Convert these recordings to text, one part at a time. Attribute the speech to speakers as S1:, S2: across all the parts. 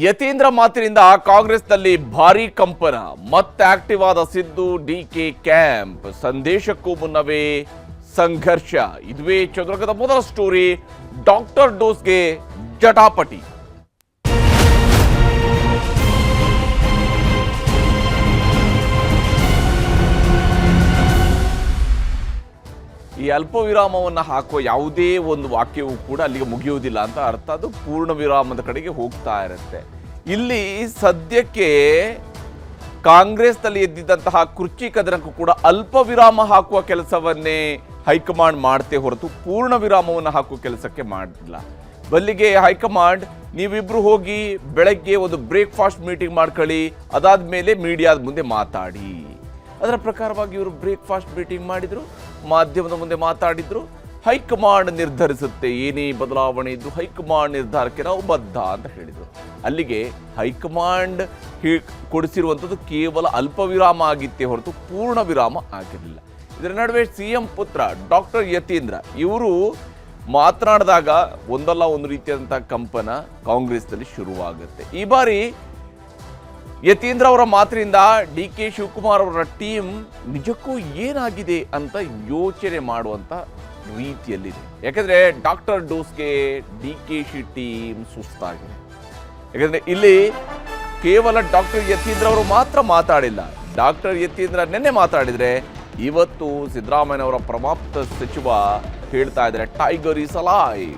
S1: ಯತೀಂದ್ರ ಮಾತಿನಿಂದ ಕಾಂಗ್ರೆಸ್ನಲ್ಲಿ ಭಾರೀ ಕಂಪನ. ಮತ್ತೆ ಆಕ್ಟಿವ್ ಆದ ಸಿದ್ದು ಡಿಕೆ ಕ್ಯಾಂಪ್. ಸಂದೇಶಕ್ಕೂ ಮುನ್ನವೇ ಸಂಘರ್ಷ. ಇದುವೇ ಚದುರಗದ ಮೊದಲ ಸ್ಟೋರಿ. ಡಾಕ್ಟರ್ ಡೋಸ್ಗೆ ಜಟಾಪಟಿ. ಈ ಅಲ್ಪ ವಿರಾಮವನ್ನು ಹಾಕುವ ಯಾವುದೇ ಒಂದು ವಾಕ್ಯವೂ ಕೂಡ ಅಲ್ಲಿಗೆ ಮುಗಿಯುವುದಿಲ್ಲ ಅಂತ ಅರ್ಥ. ಅದು ಪೂರ್ಣ ವಿರಾಮದ ಕಡೆಗೆ ಹೋಗ್ತಾ ಇರುತ್ತೆ. ಇಲ್ಲಿ ಸದ್ಯಕ್ಕೆ ಕಾಂಗ್ರೆಸ್ನಲ್ಲಿ ಎದ್ದಿದ್ದಂತಹ ಕುರ್ಚಿ ಕದನಕ್ಕೂ ಕೂಡ ಅಲ್ಪ ವಿರಾಮ ಹಾಕುವ ಕೆಲಸವನ್ನೇ ಹೈಕಮಾಂಡ್ ಮಾಡ್ತೇ ಹೊರತು ಪೂರ್ಣ ವಿರಾಮವನ್ನು ಹಾಕುವ ಕೆಲಸಕ್ಕೆ ಮಾಡಿಲ್ಲ. ಬಲ್ಲಿಗೆ ಹೈಕಮಾಂಡ್ ನೀವಿಬ್ರು ಹೋಗಿ ಬೆಳಗ್ಗೆ ಒಂದು ಬ್ರೇಕ್ಫಾಸ್ಟ್ ಮೀಟಿಂಗ್ ಮಾಡ್ಕೊಳ್ಳಿ, ಅದಾದ ಮೇಲೆ ಮೀಡಿಯಾದ ಮುಂದೆ ಮಾತಾಡಿ. ಅದರ ಪ್ರಕಾರವಾಗಿ ಇವರು ಬ್ರೇಕ್ಫಾಸ್ಟ್ ಮೀಟಿಂಗ್ ಮಾಡಿದ್ರು, ಮಾಧ್ಯಮದ ಮುಂದೆ ಮಾತಾಡಿದ್ರು. ಹೈಕಮಾಂಡ್ ನಿರ್ಧರಿಸುತ್ತೆ, ಏನೇ ಬದಲಾವಣೆ ಇದ್ದು ಹೈಕಮಾಂಡ್ ನಿರ್ಧಾರಕ್ಕೆ ನಾವು ಬದ್ಧ ಅಂತ ಹೇಳಿದರು. ಅಲ್ಲಿಗೆ ಹೈಕಮಾಂಡ್ ಕೊಡಿಸಿರುವಂಥದ್ದು ಕೇವಲ ಅಲ್ಪ ವಿರಾಮ ಆಗಿತ್ತೇ ಹೊರತು ಪೂರ್ಣ ವಿರಾಮ ಆಗಿರಲಿಲ್ಲ. ಇದರ ನಡುವೆ ಸಿಎಂ ಪುತ್ರ ಡಾಕ್ಟರ್ ಯತೀಂದ್ರ ಇವರು ಮಾತನಾಡಿದಾಗ ಒಂದಲ್ಲ ಒಂದು ರೀತಿಯಾದಂಥ ಕಂಪನ ಕಾಂಗ್ರೆಸ್ನಲ್ಲಿ ಶುರುವಾಗುತ್ತೆ. ಈ ಬಾರಿ ಯತೀಂದ್ರ ಅವರ ಮಾತಿನಿಂದ ಡಿ ಕೆ ಶಿವಕುಮಾರ್ ಅವರ ಟೀಮ್ ನಿಜಕ್ಕೂ ಏನಾಗಿದೆ ಅಂತ ಯೋಚನೆ ಮಾಡುವಂತ ರೀತಿಯಲ್ಲಿದೆ. ಯಾಕಂದ್ರೆ ಡಾಕ್ಟರ್ ಡೋಸ್ಗೆ ಡಿ ಕೆ ಶಿ ಟೀಮ್ ಸುಸ್ತಾಗಿದೆ. ಯಾಕಂದ್ರೆ ಇಲ್ಲಿ ಕೇವಲ ಡಾಕ್ಟರ್ ಯತೀಂದ್ರ ಅವರು ಮಾತ್ರ ಮಾತಾಡಿಲ್ಲ. ಡಾಕ್ಟರ್ ಯತೀಂದ್ರ ನಿನ್ನೆ ಮಾತಾಡಿದ್ರೆ ಇವತ್ತು ಸಿದ್ದರಾಮಯ್ಯನವರ ಪ್ರಮಾಪ್ತ ಸಚಿವ ಹೇಳ್ತಾ ಇದ್ದಾರೆ ಟೈಗರ್ ಈಸ್ ಅಲೈವ್.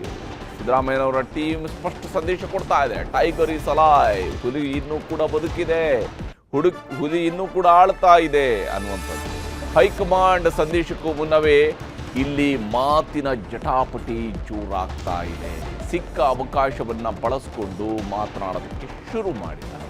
S1: ಸಿದ್ದರಾಮಯ್ಯನವರ ಟೀಮ್ ಸ್ಪಷ್ಟ ಸಂದೇಶ ಕೊಡ್ತಾ ಇದೆ, ಟೈಗರ್ ಈಸ್ ಅಲೈವ್. ಹುಲಿ ಇನ್ನೂ ಕೂಡ ಬದುಕಿದೆ, ಹುಲಿ ಇನ್ನೂ ಕೂಡ ಆಳ್ತಾ ಇದೆ ಅನ್ನುವಂಥದ್ದು. ಹೈಕಮಾಂಡ್ ಸಂದೇಶಕ್ಕೂ ಮುನ್ನವೇ ಇಲ್ಲಿ ಮಾತಿನ ಜಟಾಪಟಿ ಜೋರಾಗ್ತಾ ಇದೆ. ಸಿಕ್ಕ ಅವಕಾಶವನ್ನ ಬಳಸಿಕೊಂಡು ಮಾತನಾಡೋದಕ್ಕೆ ಶುರು ಮಾಡಿದ್ದಾರೆ.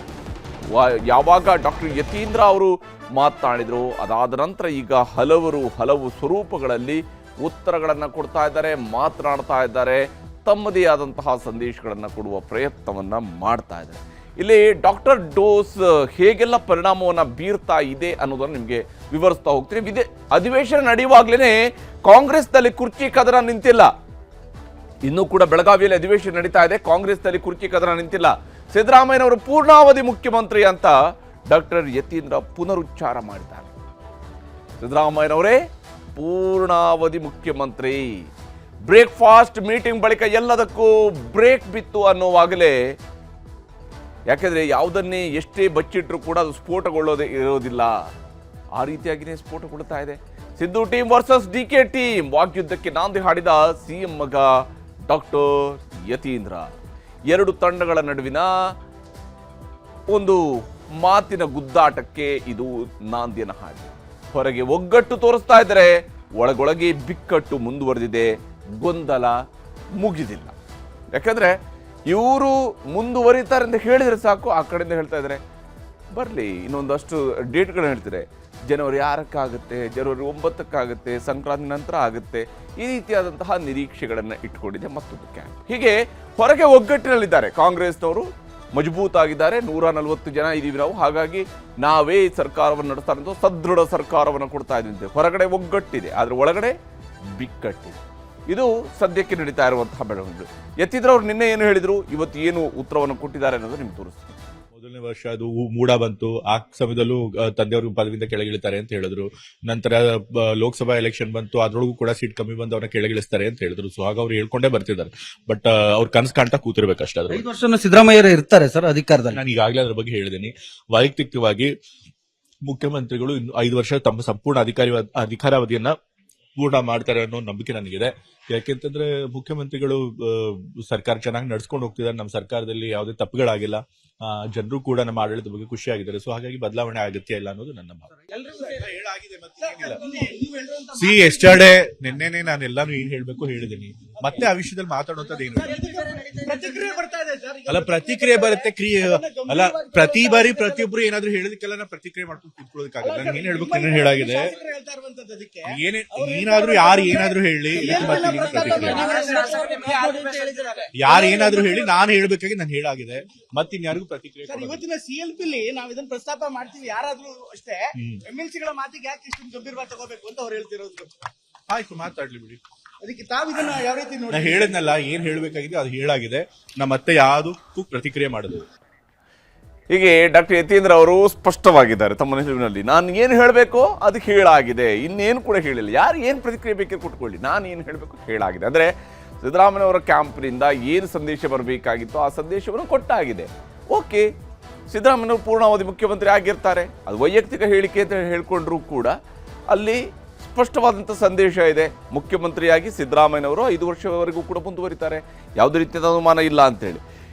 S1: ಯಾವಾಗ ಡಾಕ್ಟರ್ ಯತೀಂದ್ರ ಅವರು ಮಾತನಾಡಿದ್ರು, ಅದಾದ ನಂತರ ಈಗ ಹಲವು ಸ್ವರೂಪಗಳಲ್ಲಿ ಉತ್ತರಗಳನ್ನು ಕೊಡ್ತಾ ಇದ್ದಾರೆ, ಮಾತನಾಡ್ತಾ ಇದ್ದಾರೆ, ತಮ್ಮದೇ ಆದಂತಹ ಸಂದೇಶಗಳನ್ನು ಕೊಡುವ ಪ್ರಯತ್ನವನ್ನ ಮಾಡ್ತಾ ಇದ್ದಾರೆ. ಇಲ್ಲಿ ಡಾಕ್ಟರ್ ಡೋಸ್ ಹೇಗೆಲ್ಲ ಪರಿಣಾಮವನ್ನು ಬೀರ್ತಾ ಇದೆ ಅನ್ನೋದನ್ನು ನಿಮಗೆ ವಿವರಿಸ್ತಾ ಹೋಗ್ತೀನಿ. ಅಧಿವೇಶನ ನಡೆಯುವಾಗಲೇ ಕಾಂಗ್ರೆಸ್ನಲ್ಲಿ ಕುರ್ಚಿ ಕದನ ನಿಂತಿಲ್ಲ. ಇನ್ನೂ ಕೂಡ ಬೆಳಗಾವಿಯಲ್ಲಿ ಅಧಿವೇಶನ ನಡೀತಾ ಇದೆ, ಕಾಂಗ್ರೆಸ್ನಲ್ಲಿ ಕುರ್ಚಿ ಕದನ ನಿಂತಿಲ್ಲ. ಸಿದ್ದರಾಮಯ್ಯನವರು ಪೂರ್ಣಾವಧಿ ಮುಖ್ಯಮಂತ್ರಿ ಅಂತ ಡಾಕ್ಟರ್ ಯತೀಂದ್ರ ಪುನರುಚ್ಚಾರ ಮಾಡಿದ್ದಾರೆ. ಸಿದ್ದರಾಮಯ್ಯನವರೇ ಪೂರ್ಣಾವಧಿ ಮುಖ್ಯಮಂತ್ರಿ. ಬ್ರೇಕ್ಫಾಸ್ಟ್ ಮೀಟಿಂಗ್ ಬಳಿಕ ಎಲ್ಲದಕ್ಕೂ ಬ್ರೇಕ್ ಬಿತ್ತು ಅನ್ನೋವಾಗಲೇ, ಯಾಕೆಂದ್ರೆ ಯಾವುದನ್ನೇ ಎಷ್ಟೇ ಬಚ್ಚಿಟ್ರು ಕೂಡ ಅದು ಸ್ಫೋಟಗೊಳ್ಳೋದೇ ಇರೋದಿಲ್ಲ. ಆ ರೀತಿಯಾಗಿಯೇ ಸ್ಫೋಟಗೊಳ್ತಾ ಇದೆ. Siddu team versus D K team ವಾಗ್ಯುದ್ಧಕ್ಕೆ ನಾಂದಿ ಹಾಡಿದ ಸಿಎಂ ಮಗ ಡಾಕ್ಟರ್ ಯತೀಂದ್ರ. ಎರಡು ತಂಡಗಳ ನಡುವಿನ ಒಂದು ಮಾತಿನ ಗುದ್ದಾಟಕ್ಕೆ ಇದು ನಾಂದಿಯನ್ನು ಹಾಡಿದೆ. ಹೊರಗೆ ಒಗ್ಗಟ್ಟು ತೋರಿಸ್ತಾ ಇದ್ದಾರೆ, ಒಳಗೊಳಗೆ ಬಿಕ್ಕಟ್ಟು ಮುಂದುವರೆದಿದೆ, ಗೊಂದಲ ಮುಗಿದಿಲ್ಲ. ಯಾಕಂದ್ರೆ ಇವರು ಮುಂದುವರಿತಾರೆ ಅಂತ ಹೇಳಿದ್ರೆ ಸಾಕು, ಆ ಕಡೆಯಿಂದ ಹೇಳ್ತಾ ಇದ್ದಾರೆ ಬರಲಿ ಇನ್ನೊಂದಷ್ಟು ಡೇಟ್ಗಳನ್ನ ಹೇಳ್ತಾರೆ. ಜನವರಿ 6ಕ್ಕಾಗುತ್ತೆ, ಜನವರಿ 9ಕ್ಕಾಗುತ್ತೆ, ಸಂಕ್ರಾಂತಿ ನಂತರ ಆಗುತ್ತೆ. ಈ ರೀತಿಯಾದಂತಹ ನಿರೀಕ್ಷೆಗಳನ್ನು ಇಟ್ಕೊಂಡಿದೆ ಮತ್ತೊಂದು ಕ್ಯಾಂಪ್. ಹೀಗೆ ಹೊರಗೆ ಒಗ್ಗಟ್ಟಿನಲ್ಲಿದ್ದಾರೆ ಕಾಂಗ್ರೆಸ್ನವರು, ಮಜಬೂತಾಗಿದ್ದಾರೆ. 140 ಜನ ಇದ್ದೀವಿ ನಾವು, ಹಾಗಾಗಿ ನಾವೇ ಸರ್ಕಾರವನ್ನು ನಡೆಸ್ತಾ ಇದ್ದು ಸದೃಢ ಸರ್ಕಾರವನ್ನು ಕೊಡ್ತಾ ಇದ್ದೀವಿ. ಹೊರಗಡೆ ಒಗ್ಗಟ್ಟಿದೆ, ಆದರೆ ಒಳಗಡೆ ಬಿಕ್ಕಟ್ಟಿದೆ. ಇದು ಸದ್ಯಕ್ಕೆ ನಡೀತಾ ಇರುವಂತಹ ಬೆಳವಣಿಗೆಗಳು. ಯತೀಂದ್ರ ಅವರು ನಿನ್ನೆ ಏನು ಹೇಳಿದ್ರು, ಇವತ್ತು ಏನು ಉತ್ತರವನ್ನು ಕೊಟ್ಟಿದ್ದಾರೆ ಅನ್ನೋದು ನಿಮ್ಗೆ ತೋರಿಸ್ತೀನಿ.
S2: ಮೊದಲನೇ ವರ್ಷ ಅದು ಮೂಡ ಬಂತು, ಆ ಸಮಯದಲ್ಲೂ ತಂದೆಯವರು ಪದವಿಯಿಂದ ಕೆಳಗಿಳಿತಾರೆ ಅಂತ ಹೇಳಿದ್ರು. ನಂತರ ಲೋಕಸಭಾ ಎಲೆಕ್ಷನ್ ಬಂತು, ಅದ್ರೊಳಗೂ ಕೂಡ ಸೀಟ್ ಕಮ್ಮಿ ಬಂದು ಅವ್ರನ್ನ ಕೆಳಗಿಳಿಸ್ತಾರೆ ಅಂತ ಹೇಳಿದ್ರು. ಸೊ ಹಾಗ ಅವ್ರು ಹೇಳ್ಕೊಂಡೇ ಬರ್ತಿದ್ದಾರೆ. ಬಟ್ ಅವ್ರು ಕನಸು ಕಾಣ್ತಾ ಕೂತಿರ್ಬೇಕಷ್ಟೇ.
S3: 5 ವರ್ಷ ಸಿದ್ದರಾಮಯ್ಯ ಇರ್ತಾರೆ ಸರ್ ಅಧಿಕಾರದಲ್ಲಿ.
S2: ನಾನು ಈಗಾಗಲೇ ಅದ್ರ ಬಗ್ಗೆ ಹೇಳಿದ್ದೀನಿ. ವೈಯಕ್ತಿಕವಾಗಿ ಮುಖ್ಯಮಂತ್ರಿಗಳು ಇನ್ನು 5 ವರ್ಷ ತಮ್ಮ ಸಂಪೂರ್ಣ ಅಧಿಕಾರಾವಧಿಯನ್ನ ಪೂರ್ಣ ಮಾಡ್ತಾರೆ ಅನ್ನೋ ನಂಬಿಕೆ ನನಗಿದೆ. ಯಾಕೆಂತಂದ್ರೆ ಮುಖ್ಯಮಂತ್ರಿಗಳು ಸರ್ಕಾರ ಚೆನ್ನಾಗಿ ನಡ್ಸ್ಕೊಂಡು ಹೋಗ್ತಿದ್ದಾರೆ. ನಮ್ಮ ಸರ್ಕಾರದಲ್ಲಿ ಯಾವುದೇ ತಪ್ಪುಗಳಾಗಿಲ್ಲ. ಜನರು ಕೂಡ ನಮ್ಮ ಆಡಳಿತದ ಬಗ್ಗೆ ಖುಷಿಯಾಗಿದ್ದಾರೆ. ಸೊ ಹಾಗಾಗಿ ಬದಲಾವಣೆ ಅಗತ್ಯ ಇಲ್ಲ ಅನ್ನೋದು ನನ್ನ ಭಾವನೆ. ಎಸ್ಟರ್ಡೇ ನಿನ್ನೆನೆ ನಾನು ಎಲ್ಲಾನು ಏನ್ ಹೇಳ್ಬೇಕು ಹೇಳಿದ್ದೀನಿ. ಮತ್ತೆ ಆ ವಿಷಯದಲ್ಲಿ ಮಾತಾಡುವಂತದ್ದು ಏನು ಅಲ್ಲ, ಪ್ರತಿಕ್ರಿಯೆ ಬರುತ್ತೆ. ಅಲ್ಲ, ಪ್ರತಿ ಬಾರಿ ಪ್ರತಿಯೊಬ್ರು ಏನಾದ್ರು ಹೇಳಿದಕ್ಕೆಲ್ಲ ನಾ ಪ್ರತಿಕ್ರಿಯೆ ಮಾಡ್ಕೊಂಡು ಕೂತ್ಕೊಳ್ಳೋದಕ್ಕಾಗಲ್ಲ. ನಾನು ಏನ್ ಹೇಳ್ಬೇಕು ಏನೇನು ಹೇಳಾಗಿದೆ, ಏನಾದ್ರೂ ಯಾರು ಏನಾದ್ರು ಹೇಳಿ, ಯಾರು ಏನಾದ್ರು ಹೇಳಿ ನಾನು ಹೇಳ್ಬೇಕಾಗಿ ನಾನು ಹೇಳಾಗಿದೆ. ಮತ್ತಿನ್ಯಾರಿಗೂ ಪ್ರತಿಕ್ರಿಯೆ.
S4: ಇವತ್ತಿನ ಸಿಎಲ್ಪಿಲಿ ನಾವು ಇದನ್ನ ಪ್ರಸ್ತಾಪ ಮಾಡ್ತೀವಿ, ಯಾರಾದ್ರೂ ಅಷ್ಟೇ ಎಂಎಲ್ಸಿಗಳ ಮಾತಿಗೆ ಯಾಕೆ ಇಷ್ಟು ಗಂಭೀರವಾಗಿ ತಗೋಬೇಕು ಅಂತ ಅವ್ರು ಹೇಳ್ತಿರೋದು.
S2: ಆಯ್ತು, ಮಾತಾಡ್ಲಿ ಬಿಡಿ.
S4: ಅದಕ್ಕೆ ತಾವು ಇದನ್ನ ಯಾವ ರೀತಿ ನೋಡಿ?
S2: ನಾ ಹೇಳಿದ್ನಲ್ಲ, ಏನ್ ಹೇಳ್ಬೇಕಾಗಿದೆ ಅದು ಹೇಳಾಗಿದೆ. ನಾ ಮತ್ತೆ ಯಾವ್ದಕ್ಕೂ ಪ್ರತಿಕ್ರಿಯೆ ಮಾಡೋದು.
S1: ಹೀಗೆ ಡಾಕ್ಟರ್ ಯತೀಂದ್ರ ಅವರು ಸ್ಪಷ್ಟವಾಗಿದ್ದಾರೆ ತಮ್ಮ ನಿಲುವಿನಲ್ಲಿ. ನಾನು ಏನು ಹೇಳಬೇಕೋ ಅದು ಹೇಳಾಗಿದೆ, ಇನ್ನೇನು ಕೂಡ ಹೇಳಿಲ್ಲ. ಯಾರು ಏನು ಪ್ರತಿಕ್ರಿಯೆ ಬೇಕೇ ಕೊಟ್ಕೊಳ್ಳಿ, ನಾನು ಏನು ಹೇಳಬೇಕು ಹೇಳಾಗಿದೆ. ಅಂದರೆ ಸಿದ್ದರಾಮಯ್ಯವರ ಕ್ಯಾಂಪ್ನಿಂದ ಏನು ಸಂದೇಶ ಬರಬೇಕಾಗಿತ್ತೋ ಆ ಸಂದೇಶವನ್ನು ಕೊಟ್ಟಾಗಿದೆ. ಓಕೆ, ಸಿದ್ದರಾಮಯ್ಯವರು ಪೂರ್ಣಾವಧಿ ಮುಖ್ಯಮಂತ್ರಿ ಆಗಿರ್ತಾರೆ, ಅದು ವೈಯಕ್ತಿಕ ಹೇಳಿಕೆ ಅಂತ ಹೇಳ್ಕೊಂಡ್ರೂ ಕೂಡ ಅಲ್ಲಿ ಸ್ಪಷ್ಟವಾದಂಥ ಸಂದೇಶ ಇದೆ. ಮುಖ್ಯಮಂತ್ರಿಯಾಗಿ ಸಿದ್ದರಾಮಯ್ಯವರು 5 ವರ್ಷವರೆಗೂ ಕೂಡ ಮುಂದುವರಿತಾರೆ, ಯಾವುದೇ ರೀತಿಯ ಅನುಮಾನ ಇಲ್ಲ ಅಂತೇಳಿ.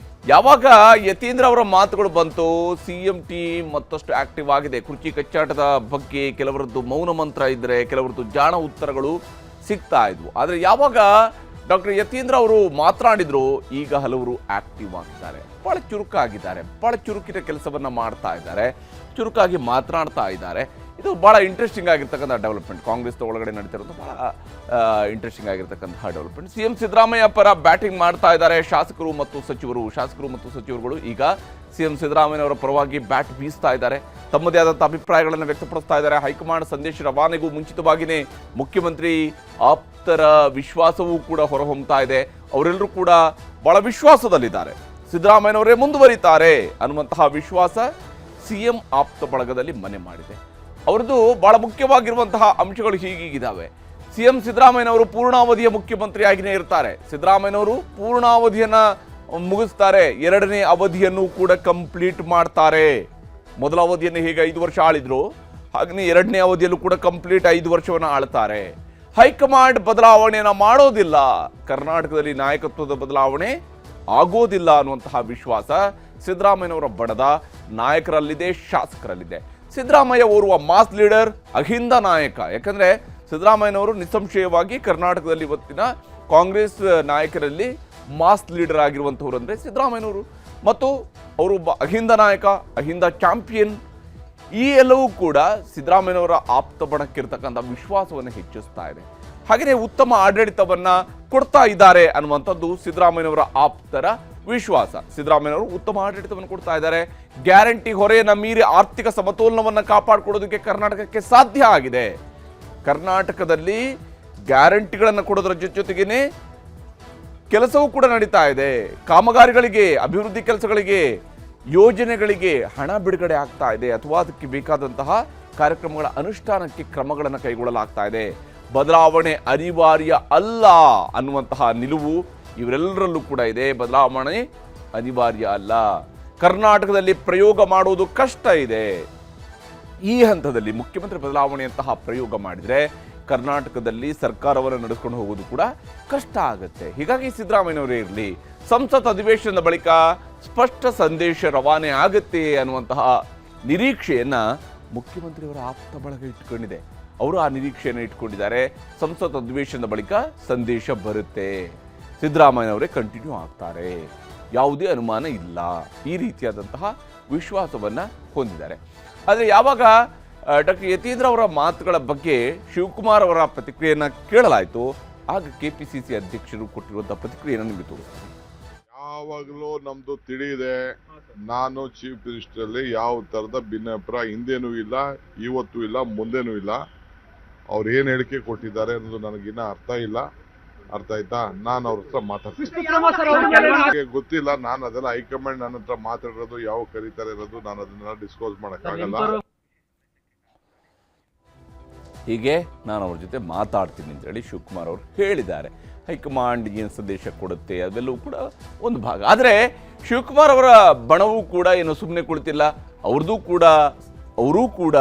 S1: ಯಾವಾಗ ಯತೀಂದ್ರ ಅವರ ಮಾತುಗಳು ಬಂತು, CM ಟೀಮ್ ಮತ್ತಷ್ಟು ಆಕ್ಟಿವ್ ಆಗಿದೆ. ಕುರ್ಚಿ ಕಚ್ಚಾಟದ ಬಗ್ಗೆ ಕೆಲವರದ್ದು ಮೌನ ಮಂತ್ರ ಇದ್ದರೆ ಕೆಲವರದ್ದು ಜಾಣ ಉತ್ತರಗಳು ಸಿಗ್ತಾ ಇದ್ವು. ಆದರೆ ಯಾವಾಗ ಡಾಕ್ಟರ್ ಯತೀಂದ್ರ ಅವರು ಮಾತನಾಡಿದ್ರು, ಈಗ ಹಲವರು ಆಕ್ಟಿವ್ ಆಗಿದ್ದಾರೆ, ಭಾಳ ಚುರುಕಾಗಿದ್ದಾರೆ, ಭಾಳ ಚುರುಕಿನ ಕೆಲಸವನ್ನು ಮಾಡ್ತಾ ಇದ್ದಾರೆ, ಚುರುಕಾಗಿ ಮಾತನಾಡ್ತಾ ಇದ್ದಾರೆ. ಇದು ಭಾಳ ಇಂಟ್ರೆಸ್ಟಿಂಗ್ ಆಗಿರ್ತಕ್ಕಂಥ ಡೆವಲಪ್ಮೆಂಟ್. ಕಾಂಗ್ರೆಸ್ ಒಳಗಡೆ ನಡೀತಿರೋದು ಭಾಳ ಇಂಟ್ರೆಸ್ಟಿಂಗ್ ಆಗಿರ್ತಕ್ಕಂತಹ ಡೆವಲಪ್ಮೆಂಟ್. CM ಸಿದ್ದರಾಮಯ್ಯ ಪರ ಬ್ಯಾಟಿಂಗ್ ಮಾಡ್ತಾ ಇದ್ದಾರೆ ಶಾಸಕರು ಮತ್ತು ಸಚಿವರುಗಳು. ಈಗ CM ಸಿದ್ದರಾಮಯ್ಯನವರ ಪರವಾಗಿ ಬ್ಯಾಟ್ ಬೀಸ್ತಾ ಇದ್ದಾರೆ, ತಮ್ಮದೇ ಆದಂಥ ಅಭಿಪ್ರಾಯಗಳನ್ನು ವ್ಯಕ್ತಪಡಿಸ್ತಾ ಇದ್ದಾರೆ. ಹೈಕಮಾಂಡ್ ಸಂದೇಶ ರವಾನೆಗೂ ಮುಂಚಿತವಾಗಿಯೇ ಮುಖ್ಯಮಂತ್ರಿ ಆಪ್ತರ ವಿಶ್ವಾಸವೂ ಕೂಡ ಹೊರಹೊಮ್ಮತಾ ಇದೆ. ಅವರೆಲ್ಲರೂ ಕೂಡ ಬಹಳ ವಿಶ್ವಾಸದಲ್ಲಿದ್ದಾರೆ, ಸಿದ್ದರಾಮಯ್ಯನವರೇ ಮುಂದುವರಿತಾರೆ ಅನ್ನುವಂತಹ ವಿಶ್ವಾಸ CM ಆಪ್ತ ಬಳಗದಲ್ಲಿ ಮನೆ ಮಾಡಿದೆ. ಅವರದ್ದು ಬಹಳ ಮುಖ್ಯವಾಗಿರುವಂತಹ ಅಂಶಗಳು ಹೀಗಿದ್ದಾವೆ. CM ಸಿದ್ದರಾಮಯ್ಯನವರು ಪೂರ್ಣಾವಧಿಯ ಮುಖ್ಯಮಂತ್ರಿಯಾಗಿಯೇ ಇರ್ತಾರೆ. ಸಿದ್ದರಾಮಯ್ಯನವರು ಪೂರ್ಣಾವಧಿಯನ್ನ ಮುಗಿಸ್ತಾರೆ, 2ನೇ ಅವಧಿಯನ್ನು ಕೂಡ ಕಂಪ್ಲೀಟ್ ಮಾಡ್ತಾರೆ. ಮೊದಲ ಅವಧಿಯನ್ನು ಹೇಗೆ 5 ವರ್ಷ ಆಳಿದ್ರು, ಹಾಗೆ 2ನೇ ಅವಧಿಯಲ್ಲೂ ಕೂಡ ಕಂಪ್ಲೀಟ್ 5 ವರ್ಷವನ್ನು ಆಳ್ತಾರೆ. ಹೈಕಮಾಂಡ್ ಬದಲಾವಣೆಯನ್ನು ಮಾಡೋದಿಲ್ಲ, ಕರ್ನಾಟಕದಲ್ಲಿ ನಾಯಕತ್ವದ ಬದಲಾವಣೆ ಆಗೋದಿಲ್ಲ ಅನ್ನುವಂತಹ ವಿಶ್ವಾಸ ಸಿದ್ದರಾಮಯ್ಯನವರ ಬಣದ ನಾಯಕರಲ್ಲಿದೆ, ಶಾಸಕರಲ್ಲಿದೆ. ಸಿದ್ದರಾಮಯ್ಯ ಓರ್ವ ಮಾಸ್ ಲೀಡರ್, ಅಹಿಂದ ನಾಯಕ. ಯಾಕಂದ್ರೆ ಸಿದ್ದರಾಮಯ್ಯನವರು ನಿಸ್ಸಂಶಯವಾಗಿ ಕರ್ನಾಟಕದಲ್ಲಿ ಇವತ್ತಿನ ಕಾಂಗ್ರೆಸ್ ನಾಯಕರಲ್ಲಿ ಮಾಸ್ ಲೀಡರ್ ಆಗಿರುವಂಥವ್ರು ಅಂದರೆ ಸಿದ್ದರಾಮಯ್ಯನವರು. ಮತ್ತು ಅವರು ಅಹಿಂದ ನಾಯಕ, ಅಹಿಂದ ಚಾಂಪಿಯನ್. ಈ ಎಲ್ಲವೂ ಕೂಡ ಸಿದ್ದರಾಮಯ್ಯನವರ ಆಪ್ತ ಬಣಕ್ಕಿರ್ತಕ್ಕಂಥ ವಿಶ್ವಾಸವನ್ನು ಹೆಚ್ಚಿಸ್ತಾ ಇದೆ. ಹಾಗೆಯೇ ಉತ್ತಮ ಆಡಳಿತವನ್ನ ಕೊಡ್ತಾ ಇದ್ದಾರೆ ಅನ್ನುವಂಥದ್ದು ಸಿದ್ದರಾಮಯ್ಯನವರ ಆಪ್ತರ ವಿಶ್ವಾಸ. ಸಿದ್ದರಾಮಯ್ಯನವರು ಉತ್ತಮ ಆಡಳಿತವನ್ನು ಕೊಡ್ತಾ ಇದ್ದಾರೆ. ಗ್ಯಾರಂಟಿ ಹೊರೆಯನ್ನು ಮೀರಿ ಆರ್ಥಿಕ ಸಮತೋಲನವನ್ನು ಕಾಪಾಡಿಕೊಳ್ಳೋದಕ್ಕೆ ಕರ್ನಾಟಕಕ್ಕೆ ಸಾಧ್ಯ ಆಗಿದೆ. ಕರ್ನಾಟಕದಲ್ಲಿ ಗ್ಯಾರಂಟಿಗಳನ್ನು ಕೊಡೋದ್ರ ಜೊತೆಗೇನೆ ಕೆಲಸವೂ ಕೂಡ ನಡೀತಾ ಇದೆ. ಕಾಮಗಾರಿಗಳಿಗೆ, ಅಭಿವೃದ್ಧಿ ಕೆಲಸಗಳಿಗೆ, ಯೋಜನೆಗಳಿಗೆ ಹಣ ಬಿಡುಗಡೆ ಆಗ್ತಾ ಇದೆ, ಅಥವಾ ಅದಕ್ಕೆ ಬೇಕಾದಂತಹ ಕಾರ್ಯಕ್ರಮಗಳ ಅನುಷ್ಠಾನಕ್ಕೆ ಕ್ರಮಗಳನ್ನು ಕೈಗೊಳ್ಳಲಾಗ್ತಾ ಇದೆ. ಬದಲಾವಣೆ ಅನಿವಾರ್ಯ ಅಲ್ಲ ಅನ್ನುವಂತಹ ನಿಲುವು ಇವರೆಲ್ಲರಲ್ಲೂ ಕೂಡ ಇದೆ. ಬದಲಾವಣೆ ಅನಿವಾರ್ಯ ಅಲ್ಲ, ಕರ್ನಾಟಕದಲ್ಲಿ ಪ್ರಯೋಗ ಮಾಡೋದು ಕಷ್ಟ ಇದೆ. ಈ ಹಂತದಲ್ಲಿ ಮುಖ್ಯಮಂತ್ರಿ ಬದಲಾವಣೆಯಂತಹ ಪ್ರಯೋಗ ಮಾಡಿದರೆ ಕರ್ನಾಟಕದಲ್ಲಿ ಸರ್ಕಾರವನ್ನು ನಡೆಸ್ಕೊಂಡು ಹೋಗೋದು ಕೂಡ ಕಷ್ಟ ಆಗುತ್ತೆ. ಹೀಗಾಗಿ ಸಿದ್ದರಾಮಯ್ಯನವರೇ ಇರಲಿ, ಸಂಸತ್ ಅಧಿವೇಶನದ ಬಳಿಕ ಸ್ಪಷ್ಟ ಸಂದೇಶ ರವಾನೆ ಆಗುತ್ತೆ ಅನ್ನುವಂತಹ ನಿರೀಕ್ಷೆಯನ್ನ ಮುಖ್ಯಮಂತ್ರಿಯವರ ಆಪ್ತ ಬಳಗ ಇಟ್ಕೊಂಡಿದೆ. ಅವರು ಆ ನಿರೀಕ್ಷೆಯನ್ನು ಇಟ್ಕೊಂಡಿದ್ದಾರೆ. ಸಂಸತ್ ಅಧಿವೇಶನದ ಬಳಿಕ ಸಂದೇಶ ಬರುತ್ತೆ, ಸಿದ್ದರಾಮಯ್ಯನವರೇ ಕಂಟಿನ್ಯೂ ಆಗ್ತಾರೆ, ಯಾವುದೇ ಅನುಮಾನ ಇಲ್ಲ, ಈ ರೀತಿಯಾದಂತಹ ವಿಶ್ವಾಸವನ್ನ ಹೊಂದಿದ್ದಾರೆ. ಆದರೆ ಯಾವಾಗ ಡಾಕ್ಟರ್ ಯತೀಂದ್ರ ಅವರ ಮಾತುಗಳ ಬಗ್ಗೆ ಶಿವಕುಮಾರ್ ಅವರ ಪ್ರತಿಕ್ರಿಯೆಯನ್ನು ಕೇಳಲಾಯಿತು, ಆಗ KPCC ಅಧ್ಯಕ್ಷರು ಕೊಟ್ಟಿರುವಂತಹ ಪ್ರತಿಕ್ರಿಯೆಯನ್ನು ನಿಮಗೆ ತೋರಿಸ್ತೀನಿ.
S5: ಯಾವಾಗಲೂ ನಮ್ದು ತಿಳಿಯಿದೆ, ನಾನು ಚೀಫ್ ಮಿನಿಸ್ಟರ್ ಅಲ್ಲಿ ಯಾವ ತರದ ಭಿನ್ನಾಭಿಪ್ರಾಯ ಹಿಂದೇನೂ ಇಲ್ಲ, ಇವತ್ತೂ ಇಲ್ಲ, ಮುಂದೇನೂ ಇಲ್ಲ. ಅವ್ರು ಏನ್ ಹೇಳಿಕೆ ಕೊಟ್ಟಿದ್ದಾರೆ ಅನ್ನೋದು ನನಗಿನ್ನ ಅರ್ಥ ಇಲ್ಲ. ಅರ್ಥ ಆಯ್ತಾ? ನಾನು ಅವ್ರ ಹತ್ರ ಮಾತಾಡ್ತೀನಿ, ಗೊತ್ತಿಲ್ಲ. ನಾನು ಅದೆಲ್ಲ ಹೈಕಮಾಂಡ್ ನನ್ನ ಹತ್ರ ಮಾತಾಡಿರೋದು, ಯಾವ ಕರೀತಾರೆ ಇರೋದು, ನಾನು ಅದನ್ನೆಲ್ಲ ಡಿಸ್ಕ್ಲೋಸ್ ಮಾಡಕ್ಕಾಗಲ್ಲ.
S1: ಹೀಗೆ ನಾನು ಅವ್ರ ಜೊತೆ ಮಾತಾಡ್ತೀನಿ ಅಂತೇಳಿ ಶಿವಕುಮಾರ್ ಅವರು ಹೇಳಿದ್ದಾರೆ. ಹೈಕಮಾಂಡ್ ಏನು ಸಂದೇಶ ಕೊಡುತ್ತೆ ಅದೆಲ್ಲವೂ ಕೂಡ ಒಂದು ಭಾಗ. ಆದರೆ ಶಿವಕುಮಾರ್ ಅವರ ಬಣವೂ ಕೂಡ ಏನು ಸುಮ್ಮನೆ ಕುಳಿತಿಲ್ಲ, ಅವರೂ ಕೂಡ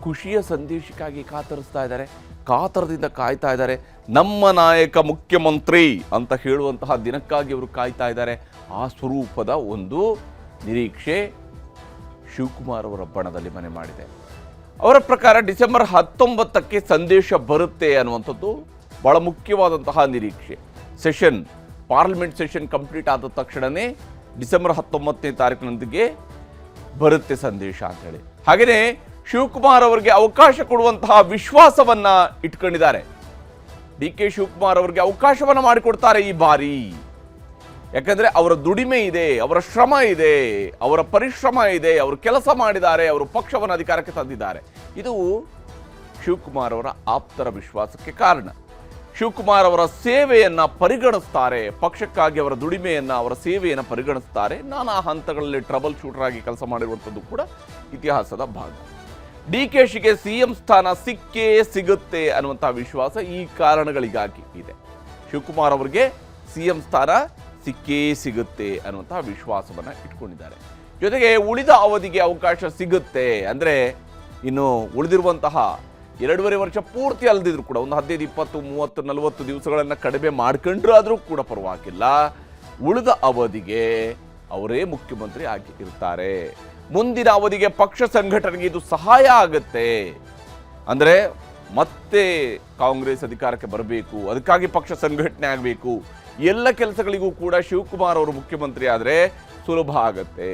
S1: ಖುಷಿಯ ಸಂದೇಶಕ್ಕಾಗಿ ಕಾತರಿಸ್ತಾ ಇದ್ದಾರೆ, ಕಾತರದಿಂದ ಕಾಯ್ತಾ ಇದ್ದಾರೆ. ನಮ್ಮ ನಾಯಕ ಮುಖ್ಯಮಂತ್ರಿ ಅಂತ ಹೇಳುವಂತಹ ದಿನಕ್ಕಾಗಿ ಅವರು ಕಾಯ್ತಾ ಇದ್ದಾರೆ. ಆ ಸ್ವರೂಪದ ಒಂದು ನಿರೀಕ್ಷೆ ಶಿವಕುಮಾರ್ ಅವರ ಬಣದಲ್ಲಿ ಮನೆ ಮಾಡಿದೆ. ಅವರ ಪ್ರಕಾರ ಡಿಸೆಂಬರ್ 19ಕ್ಕೆ ಸಂದೇಶ ಬರುತ್ತೆ ಅನ್ನುವಂಥದ್ದು ಬಹಳ ಮುಖ್ಯವಾದಂತಹ ನಿರೀಕ್ಷೆ. ಪಾರ್ಲಿಮೆಂಟ್ ಸೆಷನ್ ಕಂಪ್ಲೀಟ್ ಆದ ತಕ್ಷಣವೇ ಡಿಸೆಂಬರ್ 19ನೇ ತಾರೀಕಿನೊಂದಿಗೆ ಬರುತ್ತೆ ಸಂದೇಶ ಅಂತೇಳಿ. ಹಾಗೆಯೇ ಶಿವಕುಮಾರ್ ಅವರಿಗೆ ಅವಕಾಶ ಕೊಡುವಂತಹ ವಿಶ್ವಾಸವನ್ನ ಇಟ್ಕೊಂಡಿದ್ದಾರೆ. DK ಶಿವಕುಮಾರ್ ಅವರಿಗೆ ಅವಕಾಶವನ್ನ ಮಾಡಿಕೊಡ್ತಾರೆ ಈ ಬಾರಿ. ಯಾಕಂದ್ರೆ ಅವರ ದುಡಿಮೆ ಇದೆ, ಅವರ ಶ್ರಮ ಇದೆ, ಅವರ ಪರಿಶ್ರಮ ಇದೆ, ಅವರು ಕೆಲಸ ಮಾಡಿದ್ದಾರೆ, ಅವರು ಪಕ್ಷವನ್ನು ಅಧಿಕಾರಕ್ಕೆ ತಂದಿದ್ದಾರೆ. ಇದು ಶಿವಕುಮಾರ್ ಅವರ ಆಪ್ತರ ವಿಶ್ವಾಸಕ್ಕೆ ಕಾರಣ. ಶಿವಕುಮಾರ್ ಅವರ ಸೇವೆಯನ್ನ ಪರಿಗಣಿಸ್ತಾರೆ, ಪಕ್ಷಕ್ಕಾಗಿ ಅವರ ದುಡಿಮೆಯನ್ನ, ಅವರ ಸೇವೆಯನ್ನು ಪರಿಗಣಿಸ್ತಾರೆ. ನಾನಾ ಹಂತಗಳಲ್ಲಿ ಟ್ರಬಲ್ ಶೂಟರ್ ಆಗಿ ಕೆಲಸ ಮಾಡಿರುವಂಥದ್ದು ಕೂಡ ಇತಿಹಾಸದ ಭಾಗ. ಡಿಕೆಶಿಗೆ ಸಿಎಂ ಸ್ಥಾನ ಸಿಕ್ಕೇ ಸಿಗುತ್ತೆ ಅನ್ನುವಂತಹ ವಿಶ್ವಾಸ ಈ ಕಾರಣಗಳಿಗಾಗಿ ಇದೆ. ಶಿವಕುಮಾರ್ ಅವರಿಗೆ ಸಿಎಂ ಸ್ಥಾನ ಸಿಕ್ಕೇ ಸಿಗುತ್ತೆ ಅನ್ನುವಂತಹ ವಿಶ್ವಾಸವನ್ನ ಇಟ್ಕೊಂಡಿದ್ದಾರೆ. ಜೊತೆಗೆ ಉಳಿದ ಅವಧಿಗೆ ಅವಕಾಶ ಸಿಗುತ್ತೆ ಅಂದ್ರೆ ಇನ್ನು ಉಳಿದಿರುವಂತಹ 2.5 ವರ್ಷ ಪೂರ್ತಿ ಅಲ್ದಿದ್ರು ಕೂಡ ಒಂದು 15, 20, 30, 40 ದಿವಸಗಳನ್ನ ಕಡಿಮೆ ಮಾಡ್ಕೊಂಡ್ರಾದ್ರೂ ಕೂಡ ಪರವಾಗಿಲ್ಲ, ಉಳಿದ ಅವಧಿಗೆ ಅವರೇ ಮುಖ್ಯಮಂತ್ರಿ ಆಗಿ ಇರ್ತಾರೆ. ಮುಂದಿನ ಅವಧಿಗೆ ಪಕ್ಷ ಸಂಘಟನೆಗೆ ಇದು ಸಹಾಯ ಆಗುತ್ತೆ. ಅಂದ್ರೆ ಮತ್ತೆ ಕಾಂಗ್ರೆಸ್ ಅಧಿಕಾರಕ್ಕೆ ಬರಬೇಕು, ಅದಕ್ಕಾಗಿ ಪಕ್ಷ ಸಂಘಟನೆ ಆಗಬೇಕು, ಎಲ್ಲ ಕೆಲಸಗಳಿಗೂ ಕೂಡ ಶಿವಕುಮಾರ್ ಅವರು ಮುಖ್ಯಮಂತ್ರಿ ಆದರೆ ಸುಲಭ ಆಗತ್ತೆ.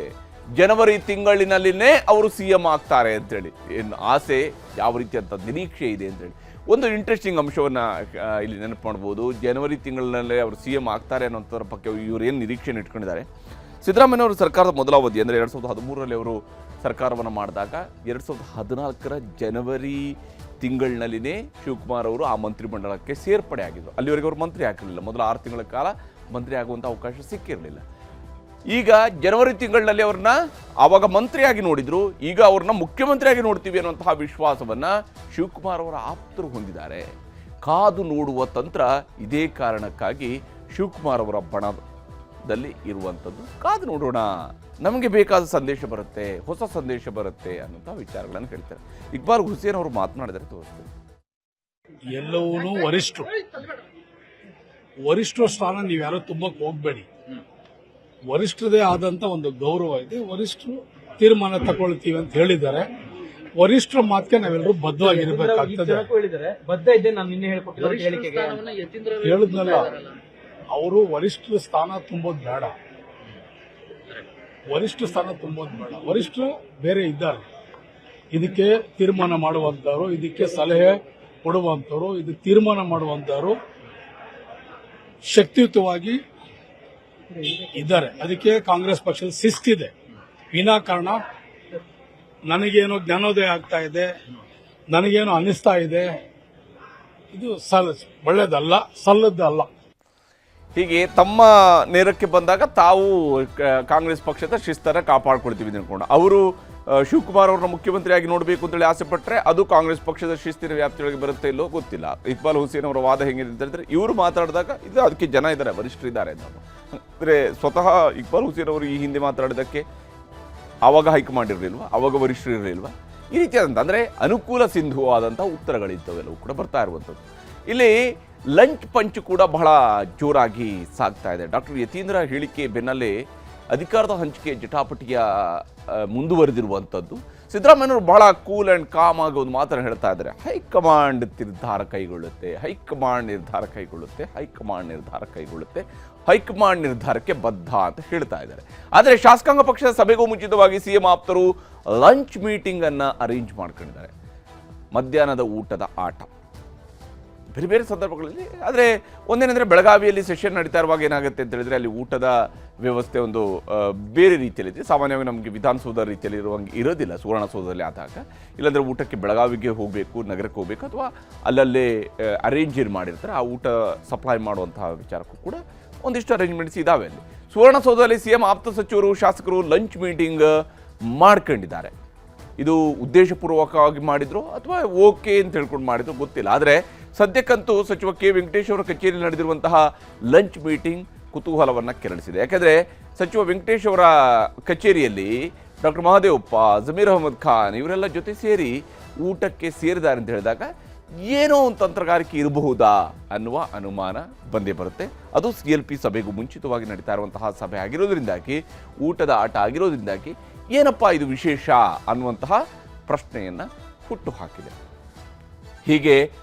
S1: ಜನವರಿ ತಿಂಗಳಿನಲ್ಲಿನೇ ಅವರು ಸಿಎಂ ಆಗ್ತಾರೆ ಅಂತೇಳಿ ಏನು ಆಸೆ, ಯಾವ ರೀತಿ ಅಂತ ನಿರೀಕ್ಷೆ ಇದೆ ಅಂತೇಳಿ ಒಂದು ಇಂಟ್ರೆಸ್ಟಿಂಗ್ ಅಂಶವನ್ನು ಇಲ್ಲಿ ನೆನಪು ಮಾಡ್ಬೋದು. ಜನವರಿ ತಿಂಗಳಿನಲ್ಲೇ ಅವರು ಸಿಎಂ ಆಗ್ತಾರೆ ಅನ್ನೋಂಥದ್ರ ಬಗ್ಗೆ ಇವರು ಏನು ನಿರೀಕ್ಷೆಯನ್ನು ಇಟ್ಕೊಂಡಿದ್ದಾರೆ. ಸಿದ್ದರಾಮಯ್ಯನವರು ಸರ್ಕಾರದ ಮೊದಲ ಅವಧಿ ಅಂದರೆ 2013ರಲ್ಲಿ ಅವರು ಸರ್ಕಾರವನ್ನು ಮಾಡಿದಾಗ 2014ರ ಜನವರಿ ತಿಂಗಳಿನಲ್ಲಿನೇ ಶಿವಕುಮಾರ್ ಅವರು ಆ ಮಂತ್ರಿಮಂಡಲಕ್ಕೆ ಸೇರ್ಪಡೆ ಆಗಿದ್ರು. ಅಲ್ಲಿವರೆಗೆ ಅವರು ಮಂತ್ರಿ ಆಗಿರಲಿಲ್ಲ. ಮೊದಲ 6 ತಿಂಗಳ ಕಾಲ ಮಂತ್ರಿ ಆಗುವಂಥ ಅವಕಾಶ ಸಿಕ್ಕಿರಲಿಲ್ಲ. ಈಗ ಜನವರಿ ತಿಂಗಳಿನಲ್ಲಿ ಅವ್ರನ್ನ ಆವಾಗ ಮಂತ್ರಿಯಾಗಿ ನೋಡಿದ್ರು, ಈಗ ಅವ್ರನ್ನ ಮುಖ್ಯಮಂತ್ರಿಯಾಗಿ ನೋಡ್ತೀವಿ ಅನ್ನುವಂತಹ ವಿಶ್ವಾಸವನ್ನ ಶಿವಕುಮಾರ್ ಅವರ ಆಪ್ತರು ಹೊಂದಿದ್ದಾರೆ. ಕಾದು ನೋಡುವ ತಂತ್ರ ಇದೇ ಕಾರಣಕ್ಕಾಗಿ ಶಿವಕುಮಾರ್ ಅವರ ಬಣದಲ್ಲಿ ಇರುವಂಥದ್ದು. ಕಾದು ನೋಡೋಣ, ನಮಗೆ ಬೇಕಾದ ಸಂದೇಶ ಬರುತ್ತೆ, ಹೊಸ ಸಂದೇಶ ಬರುತ್ತೆ ಅನ್ನುವಂಥ ವಿಚಾರಗಳನ್ನು ಹೇಳ್ತಾರೆ. ಇಕ್ಬಾಲ್ ಹುಸೇನ್ ಅವರು ಮಾತನಾಡಿದರೆ ತೋರಿಸ್ತಾರೆ.
S6: ಎಲ್ಲವೂ ವರಿಷ್ಠರ ಸ್ಥಾನ ನೀವ್ಯಾರೋ ತುಂಬಕ್ಕೆ ಹೋಗ್ಬೇಡಿ. ವರಿಷ್ಠರದೇ ಆದಂತ ಒಂದು ಗೌರವ ಇದೆ. ವರಿಷ್ಠರು ತೀರ್ಮಾನ ತಗೊಳ್ತೀವಿ ಅಂತ ಹೇಳಿದ್ದಾರೆ. ವರಿಷ್ಠರ ಮಾತಿಗೆ ನಾವೆಲ್ಲರೂ ಬದ್ಧವಾಗಿರ್ಬೇಕಾಗ್ತದೆ. ಹೇಳಿದ್ನಲ್ಲ, ಅವರು ವರಿಷ್ಠರ ಸ್ಥಾನ ತುಂಬೋದು ಬೇಡ. ವರಿಷ್ಠರು ಬೇರೆ ಇದ್ದಾರೆ. ಇದಕ್ಕೆ ತೀರ್ಮಾನ ಮಾಡುವಂತವರು, ಇದಕ್ಕೆ ಸಲಹೆ ಕೊಡುವಂತವರು, ಇದಕ್ಕೆ ತೀರ್ಮಾನ ಮಾಡುವಂತವರು ಶಕ್ತಿಯುತವಾಗಿ ಇದ್ದಾರೆ. ಅದಕ್ಕೆ ಕಾಂಗ್ರೆಸ್ ಪಕ್ಷದ ಶಿಸ್ತಿದೆ. ವಿನಾಕಾರಣ ನನಗೇನೋ ಜ್ಞಾನೋದಯ ಆಗ್ತಾ ಇದೆ, ನನಗೇನೋ ಅನ್ನಿಸ್ತಾ ಇದೆ, ಇದು ಒಳ್ಳೇದಲ್ಲ, ಸಲ್ಲದ್ದಲ್ಲ.
S1: ಹೀಗೆ ತಮ್ಮ ನೇರಕ್ಕೆ ಬಂದಾಗ ತಾವು ಕಾಂಗ್ರೆಸ್ ಪಕ್ಷದ ಶಿಸ್ತನ್ನು ಕಾಪಾಡ್ಕೊಳ್ತೀವಿ ಅಂದ್ಕೊಂಡು ಅವರು ಶಿವಕುಮಾರ್ ಅವ್ರನ್ನ ಮುಖ್ಯಮಂತ್ರಿಯಾಗಿ ನೋಡಬೇಕು ಅಂತೇಳಿ ಆಸೆ ಪಟ್ಟರೆ ಅದು ಕಾಂಗ್ರೆಸ್ ಪಕ್ಷದ ಶಿಸ್ತಿನ ವ್ಯಾಪ್ತಿಯೊಳಗೆ ಬರುತ್ತೆ ಇಲ್ಲೋ ಗೊತ್ತಿಲ್ಲ. ಇಕ್ಬಾಲ್ ಹುಸೇನ್ ಅವರ ವಾದ ಹೆಂಗಿದೆ ಅಂತ ಹೇಳಿದ್ರೆ, ಇವರು ಮಾತಾಡಿದಾಗ ಇದು ಅದಕ್ಕೆ ಜನ ಇದ್ದಾರೆ, ವರಿಷ್ಠರಿದ್ದಾರೆ ಅಂತ. ಅಂದರೆ ಸ್ವತಃ ಇಕ್ಬಾಲ್ ಹುಸೇನ್ ಅವರು ಈ ಹಿಂದೆ ಮಾತಾಡಿದ್ದಕ್ಕೆ ಆವಾಗ ಹೈಕಮಾಂಡ್ ಇರಲಿಲ್ವಾ, ಆವಾಗ ವರಿಷ್ಠರು ಇರಲಿಲ್ವಾ, ಈ ರೀತಿಯಾದಂಥ ಅಂದರೆ ಅನುಕೂಲ ಸಿಂಧುವಾದಂಥ ಉತ್ತರಗಳಿದ್ದವೆಲ್ಲವೂ ಕೂಡ ಬರ್ತಾ ಇರುವಂಥದ್ದು. ಇಲ್ಲಿ ಲಂಚ್ ಪಂಚ್ ಕೂಡ ಬಹಳ ಜೋರಾಗಿ ಸಾಗ್ತಾ ಇದೆ. ಡಾಕ್ಟರ್ ಯತೀಂದ್ರ ಹೇಳಿಕೆ ಬೆನ್ನಲ್ಲೇ ಅಧಿಕಾರದ ಹಂಚಿಕೆ ಜಟಾಪಟಿಯ ಮುಂದುವರೆದಿರುವಂಥದ್ದು. ಸಿದ್ದರಾಮಯ್ಯನವರು ಬಹಳ ಕೂಲ್ ಆ್ಯಂಡ್ ಕಾಮ್ ಆಗಿ ಒಂದು ಮಾತನ್ನು ಹೇಳ್ತಾ ಇದ್ದಾರೆ. ಹೈಕಮಾಂಡ್ ನಿರ್ಧಾರ ಕೈಗೊಳ್ಳುತ್ತೆ, ಹೈಕಮಾಂಡ್ ನಿರ್ಧಾರಕ್ಕೆ ಬದ್ಧ ಅಂತ ಹೇಳ್ತಾ ಇದ್ದಾರೆ. ಆದರೆ ಶಾಸಕಾಂಗ ಪಕ್ಷದ ಸಭೆಗೂ ಮುಂಚಿತವಾಗಿ ಸಿಎಂ ಆಪ್ತರು ಲಂಚ್ ಮೀಟಿಂಗ್ ಅನ್ನ ಅರೇಂಜ್ ಮಾಡ್ಕೊಂಡಿದ್ದಾರೆ. ಮಧ್ಯಾಹ್ನದ ಊಟದ ಆಟ ಬೇರೆ ಬೇರೆ ಸಂದರ್ಭಗಳಲ್ಲಿ. ಆದರೆ ಒಂದೇನೆಂದರೆ ಬೆಳಗಾವಿಯಲ್ಲಿ ಸೆಷನ್ ನಡೀತಾ ಇರುವಾಗ ಏನಾಗುತ್ತೆ ಅಂತ ಹೇಳಿದ್ರೆ ಅಲ್ಲಿ ಊಟದ ವ್ಯವಸ್ಥೆ ಒಂದು ಬೇರೆ ರೀತಿಯಲ್ಲಿದೆ. ಸಾಮಾನ್ಯವಾಗಿ ನಮಗೆ ವಿಧಾನಸೌಧ ರೀತಿಯಲ್ಲಿ ಇರೋದಿಲ್ಲ ಸುವರ್ಣಸೌಧದಲ್ಲಿ ಆದಾಗ. ಇಲ್ಲಾಂದರೆ ಊಟಕ್ಕೆ ಬೆಳಗಾವಿಗೆ ಹೋಗಬೇಕು, ನಗರಕ್ಕೆ ಹೋಗಬೇಕು, ಅಥವಾ ಅಲ್ಲಲ್ಲೇ ಅರೇಂಜ್ ಮಾಡಿರ್ತಾರೆ. ಆ ಊಟ ಸಪ್ಲೈ ಮಾಡುವಂತಹ ವಿಚಾರಕ್ಕೂ ಕೂಡ ಒಂದಿಷ್ಟು ಅರೇಂಜ್ಮೆಂಟ್ಸ್ ಇದ್ದಾವೆ ಅಲ್ಲಿ. ಸುವರ್ಣಸೌಧದಲ್ಲಿ ಸಿಎಂ ಆಪ್ತ ಸಚಿವರು, ಶಾಸಕರು ಲಂಚ್ ಮೀಟಿಂಗ್ ಮಾಡ್ಕೊಂಡಿದ್ದಾರೆ. ಇದು ಉದ್ದೇಶಪೂರ್ವಕವಾಗಿ ಮಾಡಿದ್ರು ಅಥವಾ ಓಕೆ ಅಂತ ಹೇಳ್ಕೊಂಡು ಮಾಡಿದ್ರು ಗೊತ್ತಿಲ್ಲ. ಆದರೆ ಸದ್ಯಕ್ಕಂತೂ ಸಚಿವ ಕೆ ವೆಂಕಟೇಶ್ ಅವರ ಕಚೇರಿಯಲ್ಲಿ ನಡೆದಿರುವಂತಹ ಲಂಚ್ ಮೀಟಿಂಗ್ ಕುತೂಹಲವನ್ನು ಕೆರಳಿಸಿದೆ. ಯಾಕೆಂದರೆ ಸಚಿವ ವೆಂಕಟೇಶ್ ಅವರ ಕಚೇರಿಯಲ್ಲಿ ಡಾಕ್ಟರ್ ಮಹದೇವಪ್ಪ, ಜಮೀರ್ ಅಹಮದ್ ಖಾನ್ ಇವರೆಲ್ಲ ಜೊತೆ ಸೇರಿ ಊಟಕ್ಕೆ ಸೇರಿದ್ದಾರೆ ಅಂತ ಹೇಳಿದಾಗ ಏನೋ ಒಂದು ತಂತ್ರಗಾರಿಕೆ ಇರಬಹುದಾ ಅನ್ನುವ ಅನುಮಾನ ಬಂದೇ ಬರುತ್ತೆ. ಅದು CLP ಸಭೆಗೂ ಮುಂಚಿತವಾಗಿ ನಡೀತಾ ಇರುವಂತಹ ಸಭೆ ಆಗಿರೋದ್ರಿಂದಾಗಿ, ಊಟದ ಆಟ ಆಗಿರೋದ್ರಿಂದಾಗಿ ಏನಪ್ಪ ಇದು ವಿಶೇಷ ಅನ್ನುವಂತಹ ಪ್ರಶ್ನೆಯನ್ನು ಹುಟ್ಟು ಹಾಕಿದೆ. ಹೀಗೆ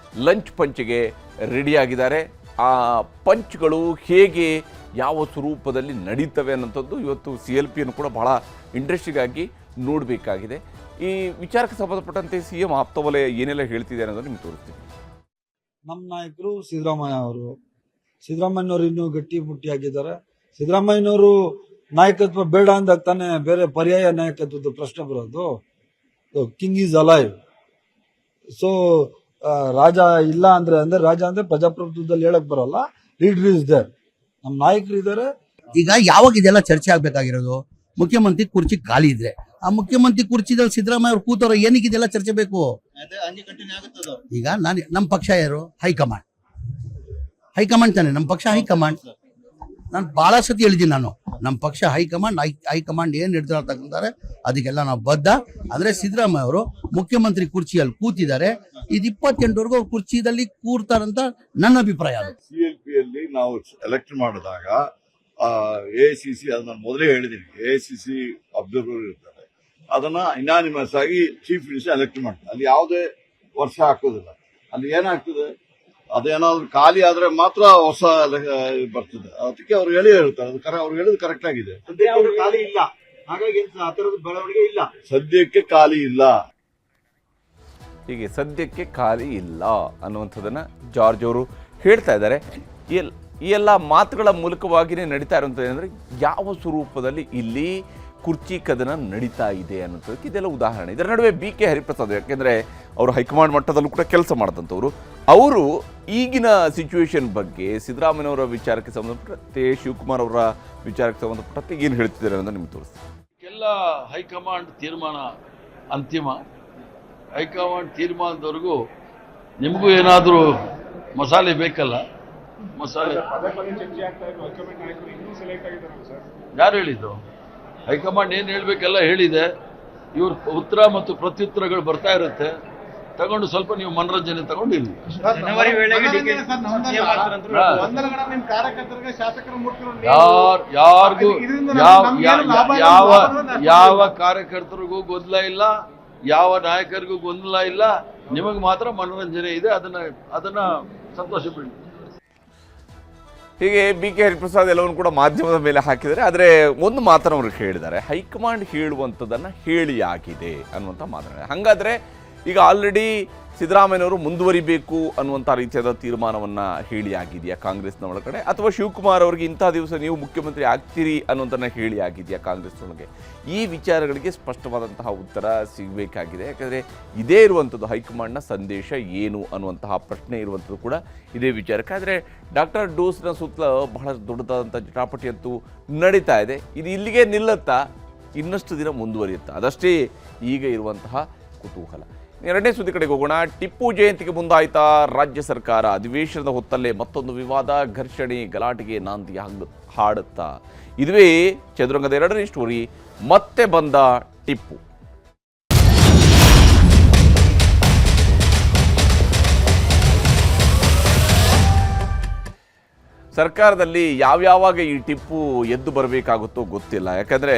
S1: ಲಂಚ್ ಪಂಚ್ಗೆ ರೆಡಿಯಾಗಿದ್ದಾರೆ. ಆ ಪಂಚ್ಗಳು ಹೇಗೆ, ಯಾವ ಸ್ವರೂಪದಲ್ಲಿ ನಡೀತವೆ ಅನ್ನೋಂಥದ್ದು ಇವತ್ತು CLPಯನ್ನು ಕೂಡ ಬಹಳ ಇಂಟ್ರೆಸ್ಟಿಂಗ್ ಆಗಿ ನೋಡಬೇಕಾಗಿದೆ. ಈ ವಿಚಾರಕ್ಕೆ ಸಂಬಂಧಪಟ್ಟಂತೆ ಸಿಎಂ ಆಪ್ತವಲಯ ಏನೆಲ್ಲ ಹೇಳ್ತಿದೆ ಅನ್ನೋದನ್ನು ನಿಮ್ಗೆ ತೋರಿಸ್ತೀನಿ.
S7: ನಮ್ಮ ನಾಯಕರು ಸಿದ್ದರಾಮಯ್ಯನವರು ಇನ್ನೂ ಗಟ್ಟಿ ಮುಟ್ಟಿಯಾಗಿದ್ದಾರೆ. ಸಿದ್ದರಾಮಯ್ಯನವರು ನಾಯಕತ್ವ ಬೇಡ ಅಂದಾಗ ತಾನೇ ಬೇರೆ ಪರ್ಯಾಯ ನಾಯಕತ್ವದ ಪ್ರಶ್ನೆ ಬರೋದು. King is alive. ಸೊ ರಾಜ ಇಲ್ಲ ಅಂದ್ರೆ ರಾಜ ಅಂದ್ರೆ ಪ್ರಜಾಪ್ರಭುತ್ವದಲ್ಲಿ ಹೇಳಕ್ ಬರೋಲ್ಲ. ಲೀಡರ್ ಇಸ್ ದೇರ್, ನಮ್ಮ ನಾಯಕರು ಇದ್ದಾರೆ.
S8: ಈಗ ಯಾವಾಗ ಇದೆಲ್ಲ ಚರ್ಚೆ ಆಗ್ಬೇಕಾಗಿರೋದು? ಮುಖ್ಯಮಂತ್ರಿ ಕುರ್ಚಿ ಖಾಲಿ ಇದ್ರೆ ಆ ಮುಖ್ಯಮಂತ್ರಿ ಕುರ್ಚಿದಲ್ಲಿ ಸಿದ್ದರಾಮಯ್ಯ ಅವ್ರು ಕೂತವ್ರು, ಏನಕ್ಕೆ ಇದೆಲ್ಲ ಚರ್ಚೆ ಬೇಕು? ಈಗ ನಮ್ಮ ಪಕ್ಷ ಯಾರು? ಹೈಕಮಾಂಡ್ ತಾನೆ ನಮ್ಮ ಪಕ್ಷ. ಹೈಕಮಾಂಡ್ ನಾನು ಬಹಳ ಸತಿ ಹೇಳಿದ್ದೀನಿ, ನಮ್ಮ ಪಕ್ಷ ಹೈಕಮಾಂಡ್ ಏನ್ ನಿರ್ಧಾರ ತಗೊಂತಾರೆ ಅದಕ್ಕೆಲ್ಲ ನಾವು ಬದ್ಧ. ಅಂದ್ರೆ ಸಿದ್ದರಾಮಯ್ಯ ಅವರು ಮುಖ್ಯಮಂತ್ರಿ ಕುರ್ಚಿಯಲ್ಲಿ ಕೂತಿದ್ದಾರೆ, ಇದು 28ವರೆಗೂ ಅವ್ರ ಕುರ್ಚಿದಲ್ಲಿ ಕೂರ್ತಾರಂತ ನನ್ನ ಅಭಿಪ್ರಾಯ.
S9: CLP ಅಲ್ಲಿ ನಾವು ಎಲೆಕ್ಟ್ ಮಾಡಿದಾಗ AICC, ಅದು ನಾನು ಮೊದಲೇ ಹೇಳಿದ್ದೀನಿ, AICC ಅಬ್ಸರ್ವರ್ ಇರ್ತಾರೆ, ಅದನ್ನ ಇನಾನಿಮಸ್ ಆಗಿ ಚೀಫ್ ಮಿನಿಸ್ಟರ್ ಎಲೆಕ್ಟ್ ಮಾಡ್ತಾರೆ. ಅಲ್ಲಿ ಯಾವುದೇ ವರ್ಷ ಹಾಕೋದಿಲ್ಲ. ಅಲ್ಲಿ ಏನಾಗ್ತದೆ, ಅದೇನಾದ್ರು ಖಾಲಿ ಆದ್ರೆ ಮಾತ್ರ ಹೊಸ ಬರ್ತದೆ. ಅದಕ್ಕೆ ಅವ್ರು ಹೇಳ್ತಾರೆ, ಅವ್ರು ಹೇಳಿದ್ ಕರೆಕ್ಟ್ ಆಗಿದೆ.
S4: ಖಾಲಿ ಇಲ್ಲ, ಹಾಗಾಗಿ ಆ ತರದ ಬೆಳವಣಿಗೆ ಇಲ್ಲ.
S9: ಸದ್ಯಕ್ಕೆ ಖಾಲಿ ಇಲ್ಲ.
S1: ಹೀಗೆ ಸದ್ಯಕ್ಕೆ ಖಾಲಿ ಇಲ್ಲ ಅನ್ನುವಂಥದ್ದನ್ನು ಜಾರ್ಜ್ ಅವರು ಹೇಳ್ತಾ ಇದ್ದಾರೆ. ಈ ಎಲ್ಲ ಮಾತುಗಳ ಮೂಲಕವಾಗಿಯೇ ನಡೀತಾ ಇರುವಂಥದ್ದು ಏನಂದರೆ, ಯಾವ ಸ್ವರೂಪದಲ್ಲಿ ಇಲ್ಲಿ ಕುರ್ಚಿ ಕದನ ನಡೀತಾ ಇದೆ ಅನ್ನೋದಕ್ಕೆ ಇದೆಲ್ಲ ಉದಾಹರಣೆ. ಇದರ ನಡುವೆ BK ಹರಿಪ್ರಸಾದ್, ಯಾಕೆಂದರೆ ಅವರು ಹೈಕಮಾಂಡ್ ಮಟ್ಟದಲ್ಲೂ ಕೂಡ ಕೆಲಸ ಮಾಡಿದಂಥವ್ರು, ಅವರು ಈಗಿನ ಸಿಚುವೇಶನ್ ಬಗ್ಗೆ ಸಿದ್ದರಾಮಯ್ಯನವರ ವಿಚಾರಕ್ಕೆ ಸಂಬಂಧಪಟ್ಟಂತೆ, ಶಿವಕುಮಾರ್ ಅವರ ವಿಚಾರಕ್ಕೆ ಸಂಬಂಧಪಟ್ಟಂತೆ ಏನು ಹೇಳ್ತಿದ್ದಾರೆ ಅನ್ನೋದು ನಿಮ್ಗೆ ತೋರಿಸ್ತೀನಿ.
S10: ಎಲ್ಲ ಹೈಕಮಾಂಡ್ ತೀರ್ಮಾನ ಅಂತಿಮ. ಹೈಕಮಾಂಡ್ ತೀರ್ಮಾನದವರೆಗೂ ನಿಮಗೂ ಏನಾದರೂ ಮಸಾಲೆ ಬೇಕಲ್ಲ, ಮಸಾಲೆ ಯಾರು ಹೇಳಿದ್ದು? ಹೈಕಮಾಂಡ್ ಏನು ಹೇಳಬೇಕೆಲ್ಲ ಹೇಳಿದೆ. ಇವ್ರ ಉತ್ತರ ಮತ್ತು ಪ್ರತ್ಯುತ್ತರಗಳು ಬರ್ತಾ ಇರುತ್ತೆ, ತಗೊಂಡು ಸ್ವಲ್ಪ ನೀವು ಮನರಂಜನೆ ತಗೊಂಡು ಇಲ್ಲಿ. ಯಾರಿಗೂ ಯಾವ ಕಾರ್ಯಕರ್ತರಿಗೂ ಗೊಂದಲ ಇಲ್ಲ, ಯಾವ ನಾಯಕರಿಗೂ ಗೊಂದಲ ಇಲ್ಲ. ನಿಮಗೆ ಮಾತ್ರ ಮನರಂಜನೆ ಇದೆ, ಅದನ್ನ ಸಂತೋಷ ಪಡಿ.
S1: ಹೀಗೆ BK ಹರಿಪ್ರಸಾದ್ ಎಲ್ಲವನ್ನು ಕೂಡ ಮಾಧ್ಯಮದ ಮೇಲೆ ಹಾಕಿದ್ದಾರೆ. ಆದರೆ ಒಂದು ಮಾತನ್ನು ಅವರು ಹೇಳಿದ್ದಾರೆ, ಹೈಕಮಾಂಡ್ ಹೇಳುವಂಥದ್ದನ್ನು ಹೇಳಿ ಆಗಿದೆ ಅನ್ನುವಂಥ ಮಾತನಾಡಿದ್ದಾರೆ. ಹಾಗಾದರೆ ಈಗ ಆಲ್ರೆಡಿ ಸಿದ್ದರಾಮಯ್ಯನವರು ಮುಂದುವರಿಬೇಕು ಅನ್ನುವಂಥ ರೀತಿಯಾದ ತೀರ್ಮಾನವನ್ನು ಹೇಳಿ ಆಗಿದೆಯಾ ಕಾಂಗ್ರೆಸ್ನ ಒಳಗಡೆ, ಅಥವಾ ಶಿವಕುಮಾರ್ ಅವರಿಗೆ ಇಂಥ ದಿವಸ ನೀವು ಮುಖ್ಯಮಂತ್ರಿ ಆಗ್ತೀರಿ ಅನ್ನೋದನ್ನು ಹೇಳಿ ಆಗಿದೆಯಾ ಕಾಂಗ್ರೆಸ್ನೊಳಗೆ? ಈ ವಿಚಾರಗಳಿಗೆ ಸ್ಪಷ್ಟವಾದಂತಹ ಉತ್ತರ ಸಿಗಬೇಕಾಗಿದೆ. ಯಾಕಂದರೆ ಇದೇ ಇರುವಂಥದ್ದು ಹೈಕಮಾಂಡ್ನ ಸಂದೇಶ ಏನು ಅನ್ನುವಂತಹ ಪ್ರಶ್ನೆ ಇರುವಂಥದ್ದು ಕೂಡ ಇದೇ ವಿಚಾರಕ್ಕೆ. ಆದರೆ ಡಾಕ್ಟರ್ ಡೋಸ್ನ ಸುತ್ತಲ ಬಹಳ ದೊಡ್ಡದಾದಂಥ ಜಟಾಪಟಿ ಅಂತೂ ನಡೀತಾ ಇದೆ. ಇದು ಇಲ್ಲಿಗೆ ನಿಲ್ಲುತ್ತಾ, ಇನ್ನಷ್ಟು ದಿನ ಮುಂದುವರಿಯುತ್ತಾ? ಅದಷ್ಟೇ ಈಗ ಇರುವಂತಹ ಕುತೂಹಲ. ಎರಡನೇ ಸುದ್ದಿ ಕಡೆಗೆ ಹೋಗೋಣ. ಟಿಪ್ಪು ಜಯಂತಿಗೆ ಮುಂದಾಯ್ತಾ ರಾಜ್ಯ ಸರ್ಕಾರ? ಅಧಿವೇಶನದ ಹೊತ್ತಲ್ಲೇ ಮತ್ತೊಂದು ವಿವಾದ, ಘರ್ಷಣೆ, ಗಲಾಟೆಗೆ ನಾಂದಿ ಹಾಡುತ್ತಾ? ಇದುವೇ ಚದುರಂಗದ ಎರಡನೇ ಸ್ಟೋರಿ. ಮತ್ತೆ ಬಂದ ಟಿಪ್ಪು. ಸರ್ಕಾರದಲ್ಲಿ ಯಾವ್ಯಾವಾಗ ಈ ಟಿಪ್ಪು ಎದ್ದು ಬರಬೇಕಾಗುತ್ತೋ ಗೊತ್ತಿಲ್ಲ. ಯಾಕಂದರೆ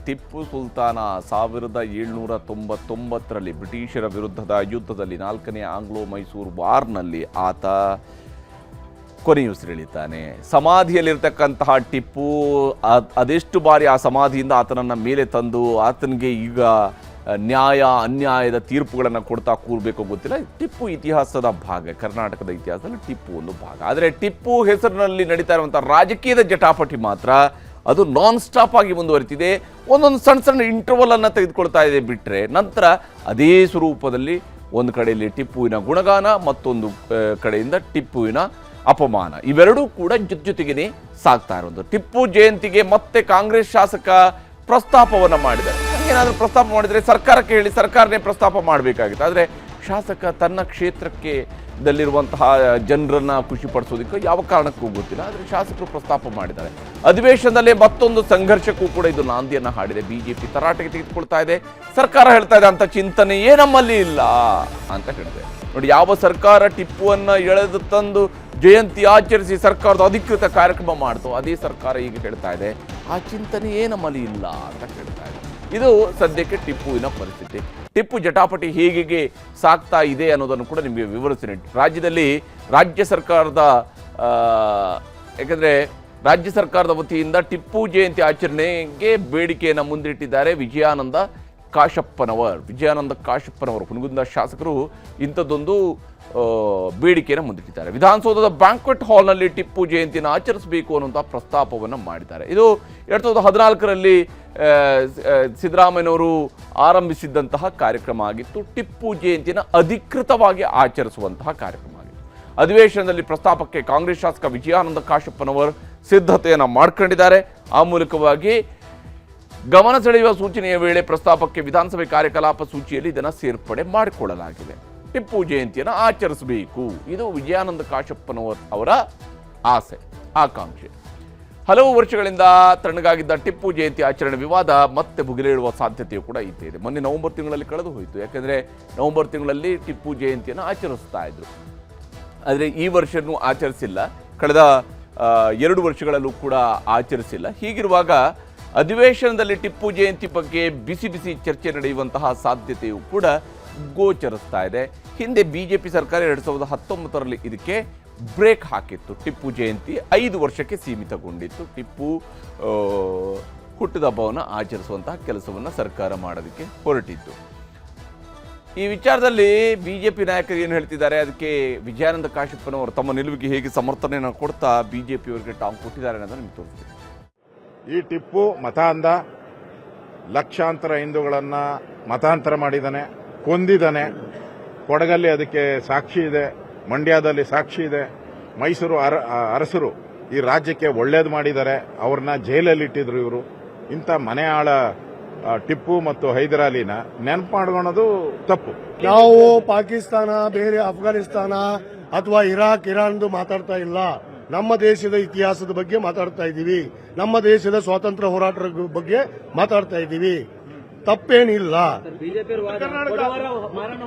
S1: ಟಿಪ್ಪು ಸುಲ್ತಾನ 1799ರಲ್ಲಿ ಬ್ರಿಟಿಷರ ವಿರುದ್ಧದ ಯುದ್ಧದಲ್ಲಿ 4ನೇ ಆಂಗ್ಲೋ ಮೈಸೂರು ವಾರ್ನಲ್ಲಿ ಆತ ಕೊನೆಯುಸಿರೆಳಿತಾನೆ. ಸಮಾಧಿಯಲ್ಲಿರ್ತಕ್ಕಂತಹ ಟಿಪ್ಪು ಅದೆಷ್ಟು ಬಾರಿ ಆ ಸಮಾಧಿಯಿಂದ ಆತನನ್ನು ಮೇಲೆ ತಂದು ಆತನಿಗೆ ಈಗ ನ್ಯಾಯ ಅನ್ಯಾಯದ ತೀರ್ಪುಗಳನ್ನು ಕೊಡ್ತಾ ಕೂರಬೇಕು ಗೊತ್ತಿಲ್ಲ. ಟಿಪ್ಪು ಇತಿಹಾಸದ ಭಾಗ, ಕರ್ನಾಟಕದ ಇತಿಹಾಸದಲ್ಲಿ ಟಿಪ್ಪು ಒಂದು ಭಾಗ. ಆದರೆ ಟಿಪ್ಪು ಹೆಸರಿನಲ್ಲಿ ನಡೀತಾ ಇರುವಂಥ ರಾಜಕೀಯದ ಜಟಾಪಟಿ ಮಾತ್ರ ಅದು ನಾನ್ ಸ್ಟಾಪ್ ಆಗಿ ಮುಂದುವರಿತಿದೆ. ಒಂದೊಂದು ಸಣ್ಣ ಇಂಟರ್ವಲನ್ನು ತೆಗೆದುಕೊಳ್ತಾ ಇದೆ ಬಿಟ್ಟರೆ, ನಂತರ ಅದೇ ಸ್ವರೂಪದಲ್ಲಿ ಒಂದು ಕಡೆಯಲ್ಲಿ ಟಿಪ್ಪುವಿನ ಗುಣಗಾನ, ಮತ್ತೊಂದು ಕಡೆಯಿಂದ ಟಿಪ್ಪುವಿನ ಅಪಮಾನ, ಇವೆರಡೂ ಕೂಡ ಜೊತೆಗೇ ಸಾಗ್ತಾ ಇರೋದು. ಟಿಪ್ಪು ಜಯಂತಿಗೆ ಮತ್ತೆ ಕಾಂಗ್ರೆಸ್ ಶಾಸಕ ಪ್ರಸ್ತಾಪವನ್ನು ಮಾಡಿದ್ದಾರೆ. ಏನಾದರೂ ಪ್ರಸ್ತಾಪ ಮಾಡಿದರೆ ಸರ್ಕಾರಕ್ಕೆ ಹೇಳಿ ಸರ್ಕಾರನೇ ಪ್ರಸ್ತಾಪ ಮಾಡಬೇಕಾಗಿತ್ತು. ಆದರೆ ಶಾಸಕ ತನ್ನ ಕ್ಷೇತ್ರಕ್ಕೆ ದಲ್ಲಿರುವಂತಹ ಜನರನ್ನು ಖುಷಿಪಡಿಸೋದಕ್ಕೆ ಯಾವ ಕಾರಣಕ್ಕೂ ಗೊತ್ತಿಲ್ಲ. ಆದರೆ ಶಾಸಕರು ಪ್ರಸ್ತಾಪ ಮಾಡಿದ್ದಾರೆ. ಅಧಿವೇಶನದಲ್ಲೇ ಮತ್ತೊಂದು ಸಂಘರ್ಷಕ್ಕೂ ಕೂಡ ಇದು ನಾಂದಿಯನ್ನು ಹಾಡಿದೆ. BJP ತರಾಟೆಗೆ ತೆಗೆದುಕೊಳ್ತಾ ಇದೆ. ಸರ್ಕಾರ ಹೇಳ್ತಾ ಇದೆ ಅಂತ ಚಿಂತನೆಯೇ ನಮ್ಮಲ್ಲಿ ಇಲ್ಲ ಅಂತ ಹೇಳಿದೆ. ನೋಡಿ, ಯಾವ ಸರ್ಕಾರ ಟಿಪ್ಪುವನ್ನು ಎಳೆದು ತಂದು ಜಯಂತಿ ಆಚರಿಸಿ ಸರ್ಕಾರದ ಅಧಿಕೃತ ಕಾರ್ಯಕ್ರಮ ಮಾಡ್ತೋ ಅದೇ ಸರ್ಕಾರ ಈಗ ಹೇಳ್ತಾ ಇದೆ ಆ ಚಿಂತನೆಯೇ ನಮ್ಮಲ್ಲಿ ಇಲ್ಲ ಅಂತ ಹೇಳ್ತಾ ಇದೆ. ಇದು ಸದ್ಯಕ್ಕೆ ಟಿಪ್ಪುವಿನ ಪರಿಸ್ಥಿತಿ. ಟಿಪ್ಪು ಜಟಾಪಟಿ ಹೇಗೆ ಸಾಗ್ತಾ ಇದೆ ಅನ್ನೋದನ್ನು ಕೂಡ ನಿಮಗೆ ವಿವರಿಸ್ತೀನಿ. ರಾಜ್ಯದಲ್ಲಿ ರಾಜ್ಯ ಸರ್ಕಾರದ ಯಾಕಂದರೆ ರಾಜ್ಯ ಸರ್ಕಾರದ ವತಿಯಿಂದ ಟಿಪ್ಪು ಜಯಂತಿ ಆಚರಣೆಗೆ ಬೇಡಿಕೆಯನ್ನು ಮುಂದಿಟ್ಟಿದ್ದಾರೆ ವಿಜಯಾನಂದ ಕಾಶಪ್ಪನವರು ಹುನಗುಂದ ಶಾಸಕರು ಇಂಥದ್ದೊಂದು ಬೇಡಿಕೆಯನ್ನು ಮುಂದಿಟ್ಟಿದ್ದಾರೆ. ವಿಧಾನಸೌಧದ ಬ್ಯಾಂಕ್ವೆಟ್ ಹಾಲ್ನಲ್ಲಿ ಟಿಪ್ಪು ಜಯಂತಿಯನ್ನು ಆಚರಿಸಬೇಕು ಅನ್ನುವಂಥ ಪ್ರಸ್ತಾಪವನ್ನು ಮಾಡಿದ್ದಾರೆ. ಇದು 2014ರಲ್ಲಿ ಸಿದ್ದರಾಮಯ್ಯನವರು ಆರಂಭಿಸಿದ್ದಂತಹ ಕಾರ್ಯಕ್ರಮ ಆಗಿತ್ತು. ಟಿಪ್ಪು ಜಯಂತಿಯನ್ನು ಅಧಿಕೃತವಾಗಿ ಆಚರಿಸುವಂತಹ ಕಾರ್ಯಕ್ರಮ ಆಗಿತ್ತು. ಅಧಿವೇಶನದಲ್ಲಿ ಪ್ರಸ್ತಾಪಕ್ಕೆ ಕಾಂಗ್ರೆಸ್ ಶಾಸಕ ವಿಜಯಾನಂದ ಕಾಶಪ್ಪನವರು ಸಿದ್ಧತೆಯನ್ನು ಮಾಡ್ಕೊಂಡಿದ್ದಾರೆ. ಆ ಮೂಲಕವಾಗಿ ಗಮನ ಸೆಳೆಯುವ ಸೂಚನೆಯ ವೇಳೆ ಪ್ರಸ್ತಾಪಕ್ಕೆ ವಿಧಾನಸಭೆ ಕಾರ್ಯಕಲಾಪ ಸೂಚಿಯಲ್ಲಿ ಇದನ್ನು ಸೇರ್ಪಡೆ ಮಾಡಿಕೊಳ್ಳಲಾಗಿದೆ. ಟಿಪ್ಪು ಜಯಂತಿಯನ್ನು ಆಚರಿಸಬೇಕು, ಇದು ವಿಜಯಾನಂದ ಕಾಶಪ್ಪನವರ ಆಸೆ, ಆಕಾಂಕ್ಷೆ. ಹಲವು ವರ್ಷಗಳಿಂದ ತಣ್ಣಗಾಗಿದ್ದ ಟಿಪ್ಪು ಜಯಂತಿ ಆಚರಣೆ ವಿವಾದ ಮತ್ತೆ ಭುಗಿಲೇಳುವ ಸಾಧ್ಯತೆಯೂ ಕೂಡ ಇದೆ. ಮೊನ್ನೆ ನವೆಂಬರ್ ತಿಂಗಳಲ್ಲಿ ಕಳೆದು ಹೋಯಿತು. ಯಾಕೆಂದರೆ ನವೆಂಬರ್ ತಿಂಗಳಲ್ಲಿ ಟಿಪ್ಪು ಜಯಂತಿಯನ್ನು ಆಚರಿಸ್ತಾ ಇದ್ರು. ಆದರೆ ಈ ವರ್ಷನೂ ಆಚರಿಸಿಲ್ಲ, ಕಳೆದ 2 ವರ್ಷಗಳಲ್ಲೂ ಕೂಡ ಆಚರಿಸಿಲ್ಲ. ಹೀಗಿರುವಾಗ ಅಧಿವೇಶನದಲ್ಲಿ ಟಿಪ್ಪು ಜಯಂತಿ ಬಗ್ಗೆ ಬಿಸಿ ಬಿಸಿ ಚರ್ಚೆ ನಡೆಯುವಂತಹ ಸಾಧ್ಯತೆಯೂ ಕೂಡ ಗೋಚರಿಸ್ತಾ ಇದೆ. ಹಿಂದೆ ಬಿಜೆಪಿ ಸರ್ಕಾರ 2019ರಲ್ಲಿ ಇದಕ್ಕೆ ಬ್ರೇಕ್ ಹಾಕಿತ್ತು. ಟಿಪ್ಪು ಜಯಂತಿ 5 ವರ್ಷಕ್ಕೆ ಸೀಮಿತಗೊಂಡಿತ್ತು. ಟಿಪ್ಪು ಹುಟ್ಟಿದಹಬ್ಬವನ್ನು ಆಚರಿಸುವಂತಹ ಕೆಲಸವನ್ನು ಸರ್ಕಾರ ಮಾಡೋದಕ್ಕೆ ಹೊರಟಿತ್ತು. ಈ ವಿಚಾರದಲ್ಲಿ ಬಿಜೆಪಿ ನಾಯಕರು ಏನು ಹೇಳ್ತಿದ್ದಾರೆ, ಅದಕ್ಕೆ ವಿಜಯಾನಂದ ಕಾಶಪ್ಪನವರು ತಮ್ಮ ನಿಲುವಿಗೆ ಹೇಗೆ ಸಮರ್ಥನೆಯನ್ನು ಕೊಡ್ತಾ ಬಿಜೆಪಿಯವರಿಗೆ ಟಾಂಗ್ ಕೊಟ್ಟಿದ್ದಾರೆ ಅನ್ನೋದನ್ನು ನಿಮ್ಗೆ ತೋರಿಸ್ತೀನಿ.
S11: ಈ ಟಿಪ್ಪು ಮತ ಅಂದ, ಲಕ್ಷಾಂತರ ಹಿಂದೂಗಳನ್ನು ಮತಾಂತರ ಮಾಡಿದ್ದಾನೆ, ಕೊಂದಿದ್ದಾನೆ. ಕೊಡಗಲ್ಲಿ ಅದಕ್ಕೆ ಸಾಕ್ಷಿ ಇದೆ, ಮಂಡ್ಯದಲ್ಲಿ ಸಾಕ್ಷಿ ಇದೆ. ಮೈಸೂರು ಅರಸರು ಈ ರಾಜ್ಯಕ್ಕೆ ಒಳ್ಳೇದು ಮಾಡಿದ್ದಾರೆ, ಅವ್ರನ್ನ ಜೈಲಲ್ಲಿ ಇಟ್ಟಿದ್ರು ಇವರು. ಇಂಥ ಮನೆ ಆಳ ಟಿಪ್ಪು ಮತ್ತು ಹೈದರಾಲಿನ ನೆನಪು ಮಾಡ್ಕೊಳ್ಳೋದು ತಪ್ಪು.
S12: ನಾವು ಪಾಕಿಸ್ತಾನ, ಬೇರೆ ಅಫ್ಘಾನಿಸ್ತಾನ ಅಥವಾ ಇರಾನ್ದು ಮಾತಾಡ್ತಾ ಇಲ್ಲ. ನಮ್ಮ ದೇಶದ ಇತಿಹಾಸದ ಬಗ್ಗೆ ಮಾತಾಡ್ತಾ ಇದ್ದೀವಿ. ನಮ್ಮ ದೇಶದ ಸ್ವಾತಂತ್ರ್ಯ ಹೋರಾಟದ ಬಗ್ಗೆ ಮಾತಾಡ್ತಾ ಇದ್ದೀವಿ. ತಪ್ಪೇನಿಲ್ಲ.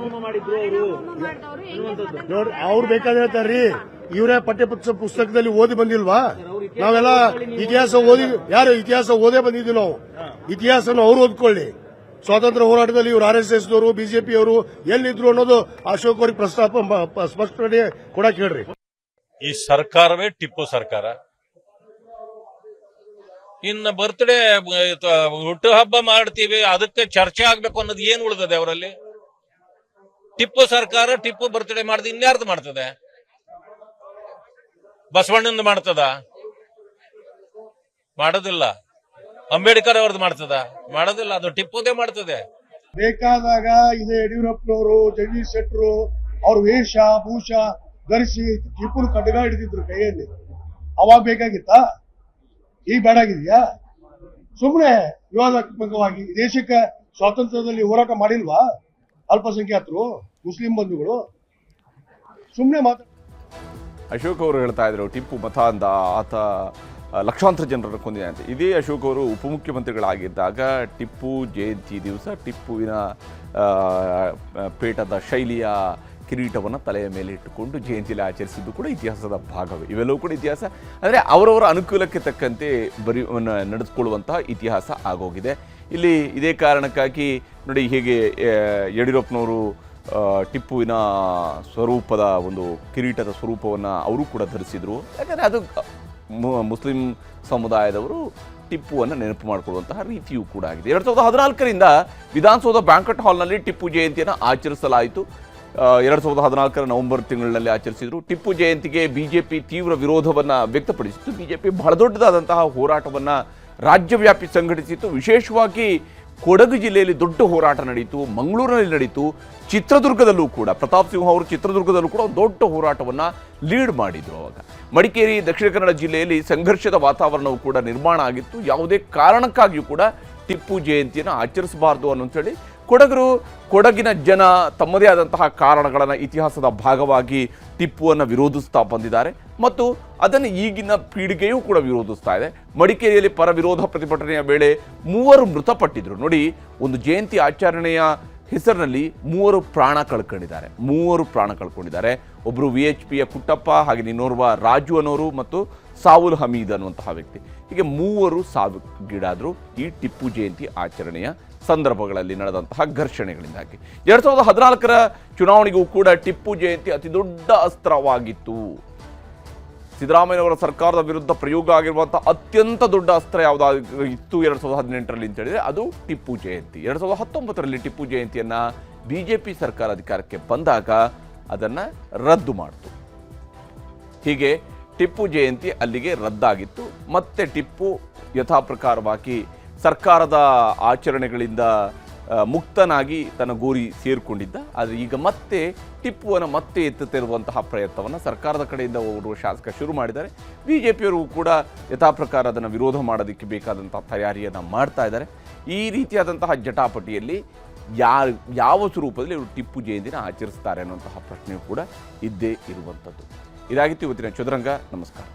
S12: ನೋಡಿ, ಅವ್ರು ಬೇಕಾದ್ರೆ ಹೇಳ್ತಾರ್ರಿ, ಇವರೇ ಪಠ್ಯ ಪುಸ್ತಕದಲ್ಲಿ ಓದಿ ಬಂದಿಲ್ವಾ? ನಾವೆಲ್ಲ ಇತಿಹಾಸ ಓದಿ, ಯಾರು ಇತಿಹಾಸ ಓದೇ ಬಂದಿದ್ದೀವಿ ನಾವು. ಇತಿಹಾಸನ ಅವ್ರು ಓದ್ಕೊಳ್ಳಿ. ಸ್ವಾತಂತ್ರ್ಯ ಹೋರಾಟದಲ್ಲಿ ಇವರು RSS ದವರು, ಬಿಜೆಪಿಯವರು ಎಲ್ಲಿದ್ರು ಅನ್ನೋದು ಅಶೋಕ್ ಅವ್ರಿಗೆ ಸ್ಪಷ್ಟನೆ ಕೊಡಕ್ ಹೇಳ್ರಿ.
S13: ಈ ಸರ್ಕಾರವೇ ಟಿಪ್ಪು ಸರ್ಕಾರ. ಇನ್ನು ಬರ್ತ್ಡೇ ಹುಟ್ಟು ಹಬ್ಬ ಮಾಡ್ತೀವಿ, ಅದಕ್ಕೆ ಚರ್ಚೆ ಆಗ್ಬೇಕು ಅನ್ನೋದು ಏನ್ ಉಳಿದದೆ ಅವರಲ್ಲಿ? ಟಿಪ್ಪು ಸರ್ಕಾರ ಟಿಪ್ಪು ಬರ್ತ್ಡೇ ಮಾಡಿದ ಇನ್ಯಾರ್ದು ಮಾಡ್ತದೆ? ಬಸವಣ್ಣಂದು ಮಾಡ್ತದ? ಮಾಡೋದಿಲ್ಲ. ಅಂಬೇಡ್ಕರ್ ಅವ್ರದ್ದು ಮಾಡ್ತದ? ಮಾಡೋದಿಲ್ಲ. ಅದು ಟಿಪ್ಪುದೇ ಮಾಡ್ತದೆ.
S12: ಬೇಕಾದಾಗ ಇದೇ ಯಡಿಯೂರಪ್ಪನವರು, ಜಗದೀಶ್ ಶೆಟ್ಟರು ಅವ್ರ ವೇಷ ಭೂಷ ಧರಿಸಿ ಟಿಪ್ಪುನ ಕಡ್ಗ ಹಿಡಿದಿದ್ರು ಕೈಯಲ್ಲಿ. ಅವಾಗ ಬೇಕಾಗಿತ್ತಾ? ಈಗ ಬೇಡಾಗಿದ್ಯಾ? ಸುಮ್ಮನೆ ವಿವಾದಾತ್ಮಕವಾಗಿ ದೇಶಕ್ಕೆ ಸ್ವಾತಂತ್ರ್ಯದಲ್ಲಿ ಹೋರಾಟ ಮಾಡಿಲ್ವಾ ಅಲ್ಪಸಂಖ್ಯಾತರು, ಮುಸ್ಲಿಂ ಬಂಧುಗಳು? ಸುಮ್ಮನೆ ಮಾತಾಡ.
S1: ಅಶೋಕ್ ಅವರು ಹೇಳ್ತಾ ಇದ್ರು ಟಿಪ್ಪು ಮತ ಅಂದ, ಆತ ಲಕ್ಷಾಂತರ ಜನರನ್ನು ಕೊಂದಿದೆ ಅಂತ. ಇದೇ ಅಶೋಕ್ ಅವರು ಉಪಮುಖ್ಯಮಂತ್ರಿಗಳಾಗಿದ್ದಾಗ ಟಿಪ್ಪು ಜಯಂತಿ ದಿವಸ ಟಿಪ್ಪುವಿನ ಪೇಟದ ಶೈಲಿಯ ಕಿರೀಟವನ್ನು ತಲೆಯ ಮೇಲೆ ಇಟ್ಟುಕೊಂಡು ಜಯಂತಿಯಲ್ಲಿ ಆಚರಿಸಿದ್ದು ಕೂಡ ಇತಿಹಾಸದ ಭಾಗವೇ. ಇವೆಲ್ಲವೂ ಕೂಡ ಇತಿಹಾಸ. ಅಂದರೆ ಅವರವರ ಅನುಕೂಲಕ್ಕೆ ತಕ್ಕಂತೆ ನಡೆದುಕೊಳ್ಳುವಂತಹ ಇತಿಹಾಸ ಆಗೋಗಿದೆ. ಇಲ್ಲಿ ಇದೇ ಕಾರಣಕ್ಕಾಗಿ ನೋಡಿ, ಹೀಗೆ ಯಡಿಯೂರಪ್ಪನವರು ಟಿಪ್ಪುವಿನ ಸ್ವರೂಪದ ಒಂದು ಕಿರೀಟದ ಸ್ವರೂಪವನ್ನು ಅವರು ಕೂಡ ಧರಿಸಿದರು. ಯಾಕಂದರೆ ಅದು ಮುಸ್ಲಿಂ ಸಮುದಾಯದವರು ಟಿಪ್ಪುವನ್ನು ನೆನಪು ಮಾಡಿಕೊಳ್ಳುವಂತಹ ರೀತಿಯೂ ಕೂಡ ಆಗಿದೆ. 2014ರಿಂದ ವಿಧಾನಸೌಧ ಬ್ಯಾಂಕ್ವೆಟ್ ಹಾಲ್ನಲ್ಲಿ ಟಿಪ್ಪು ಜಯಂತಿಯನ್ನು ಆಚರಿಸಲಾಯಿತು. 2014 ನವೆಂಬರ್ ತಿಂಗಳಿನಲ್ಲಿ ಆಚರಿಸಿದರು. ಟಿಪ್ಪು ಜಯಂತಿಗೆ ಬಿಜೆಪಿ ತೀವ್ರ ವಿರೋಧವನ್ನು ವ್ಯಕ್ತಪಡಿಸಿತ್ತು. ಬಿಜೆಪಿ ಬಹಳ ದೊಡ್ಡದಾದಂತಹ ಹೋರಾಟವನ್ನು ರಾಜ್ಯವ್ಯಾಪಿ ಸಂಘಟಿಸಿತ್ತು. ವಿಶೇಷವಾಗಿ ಕೊಡಗು ಜಿಲ್ಲೆಯಲ್ಲಿ ದೊಡ್ಡ ಹೋರಾಟ ನಡೆಯಿತು, ಮಂಗಳೂರಿನಲ್ಲಿ ನಡೆಯಿತು, ಚಿತ್ರದುರ್ಗದಲ್ಲೂ ಕೂಡ ಪ್ರತಾಪ್ ಸಿಂಹ ಅವರು ಚಿತ್ರದುರ್ಗದಲ್ಲೂ ಕೂಡ ಒಂದು ದೊಡ್ಡ ಹೋರಾಟವನ್ನು ಲೀಡ್ ಮಾಡಿದರು. ಅವಾಗ ಮಡಿಕೇರಿ, ದಕ್ಷಿಣ ಕನ್ನಡ ಜಿಲ್ಲೆಯಲ್ಲಿ ಸಂಘರ್ಷದ ವಾತಾವರಣವೂ ಕೂಡ ನಿರ್ಮಾಣ ಆಗಿತ್ತು. ಯಾವುದೇ ಕಾರಣಕ್ಕಾಗಿಯೂ ಕೂಡ ಟಿಪ್ಪು ಜಯಂತಿಯನ್ನು ಆಚರಿಸಬಾರ್ದು ಅನ್ನೋಂಥೇಳಿ ಕೊಡಗಿನ ಜನ ತಮ್ಮದೇ ಆದಂತಹ ಕಾರಣಗಳನ್ನು ಇತಿಹಾಸದ ಭಾಗವಾಗಿ ಟಿಪ್ಪುವನ್ನು ವಿರೋಧಿಸ್ತಾ ಬಂದಿದ್ದಾರೆ ಮತ್ತು ಅದನ್ನು ಈಗಿನ ಪೀಳಿಗೆಯೂ ಕೂಡ ವಿರೋಧಿಸ್ತಾ ಇದೆ. ಮಡಿಕೇರಿಯಲ್ಲಿ ಪರ ವಿರೋಧ ಪ್ರತಿಭಟನೆಯ ವೇಳೆ 3 ಮೃತಪಟ್ಟಿದ್ರು. ನೋಡಿ, ಒಂದು ಜಯಂತಿ ಆಚರಣೆಯ ಹೆಸರಿನಲ್ಲಿ 3 ಪ್ರಾಣ ಕಳ್ಕೊಂಡಿದ್ದಾರೆ. ಒಬ್ಬರು VHPಯ ಕುಟ್ಟಪ್ಪ, ಹಾಗೆ ಇನ್ನೋರ್ವ ರಾಜು ಅನ್ನೋರು ಮತ್ತು ಸಾವುಲ್ ಹಮೀದ್ ಅನ್ನುವಂತಹ ವ್ಯಕ್ತಿ. ಹೀಗೆ 3 ಸಾವಿಗೀಡಾದರು ಈ ಟಿಪ್ಪು ಜಯಂತಿ ಆಚರಣೆಯ ಸಂದರ್ಭಗಳಲ್ಲಿ ನಡೆದಂತಹ ಘರ್ಷಣೆಗಳಿಂದಾಗಿ. 2014ರ ಚುನಾವಣೆಗೂ ಕೂಡ ಟಿಪ್ಪು ಜಯಂತಿ ಅತಿ ದೊಡ್ಡ ಅಸ್ತ್ರವಾಗಿತ್ತು. ಸಿದ್ದರಾಮಯ್ಯನವರ ಸರ್ಕಾರದ ವಿರುದ್ಧ ಪ್ರಯೋಗ ಆಗಿರುವಂತಹ ಅತ್ಯಂತ ದೊಡ್ಡ ಅಸ್ತ್ರ ಯಾವುದಾಗಿತ್ತು 2018ರಲ್ಲಿ ಅಂತ ಹೇಳಿದ್ರೆ ಅದು ಟಿಪ್ಪು ಜಯಂತಿ. 2019ರಲ್ಲಿ ಟಿಪ್ಪು ಜಯಂತಿಯನ್ನು ಬಿಜೆಪಿ ಸರ್ಕಾರ ಅಧಿಕಾರಕ್ಕೆ ಬಂದಾಗ ಅದನ್ನು ರದ್ದು ಮಾಡಿತು. ಹೀಗೆ ಟಿಪ್ಪು ಜಯಂತಿ ಅಲ್ಲಿಗೆ ರದ್ದಾಗಿತ್ತು. ಮತ್ತೆ ಟಿಪ್ಪು ಯಥಾಪ್ರಕಾರವಾಗಿ ಸರ್ಕಾರದ ಆಚರಣೆಗಳಿಂದ ಮುಕ್ತನಾಗಿ ತನ್ನ ಗೋರಿ ಸೇರಿಕೊಂಡಿದ್ದ. ಆದರೆ ಈಗ ಮತ್ತೆ ಟಿಪ್ಪುವನ್ನು ಮತ್ತೆ ಎತ್ತುತ್ತಿರುವಂತಹ ಪ್ರಯತ್ನವನ್ನು ಸರ್ಕಾರದ ಕಡೆಯಿಂದ ಓರ್ವ ಶಾಸಕ ಶುರು ಮಾಡಿದ್ದಾರೆ. BJPಯವರು ಕೂಡ ಯಥಾಪ್ರಕಾರ ಅದನ್ನು ವಿರೋಧ ಮಾಡೋದಕ್ಕೆ ಬೇಕಾದಂಥ ತಯಾರಿಯನ್ನು ಮಾಡ್ತಾ ಇದ್ದಾರೆ. ಈ ರೀತಿಯಾದಂತಹ ಜಟಾಪಟಿಯಲ್ಲಿ ಯಾವ ಸ್ವರೂಪದಲ್ಲಿ ಇವರು ಟಿಪ್ಪು ಜಯಂತಿನ ಆಚರಿಸ್ತಾರೆ ಅನ್ನುವಂತಹ ಪ್ರಶ್ನೆಯೂ ಕೂಡ ಇದ್ದೇ ಇರುವಂಥದ್ದು. ಇದಾಗಿತ್ತು ಇವತ್ತಿನ ಚದುರಂಗ. ನಮಸ್ಕಾರ.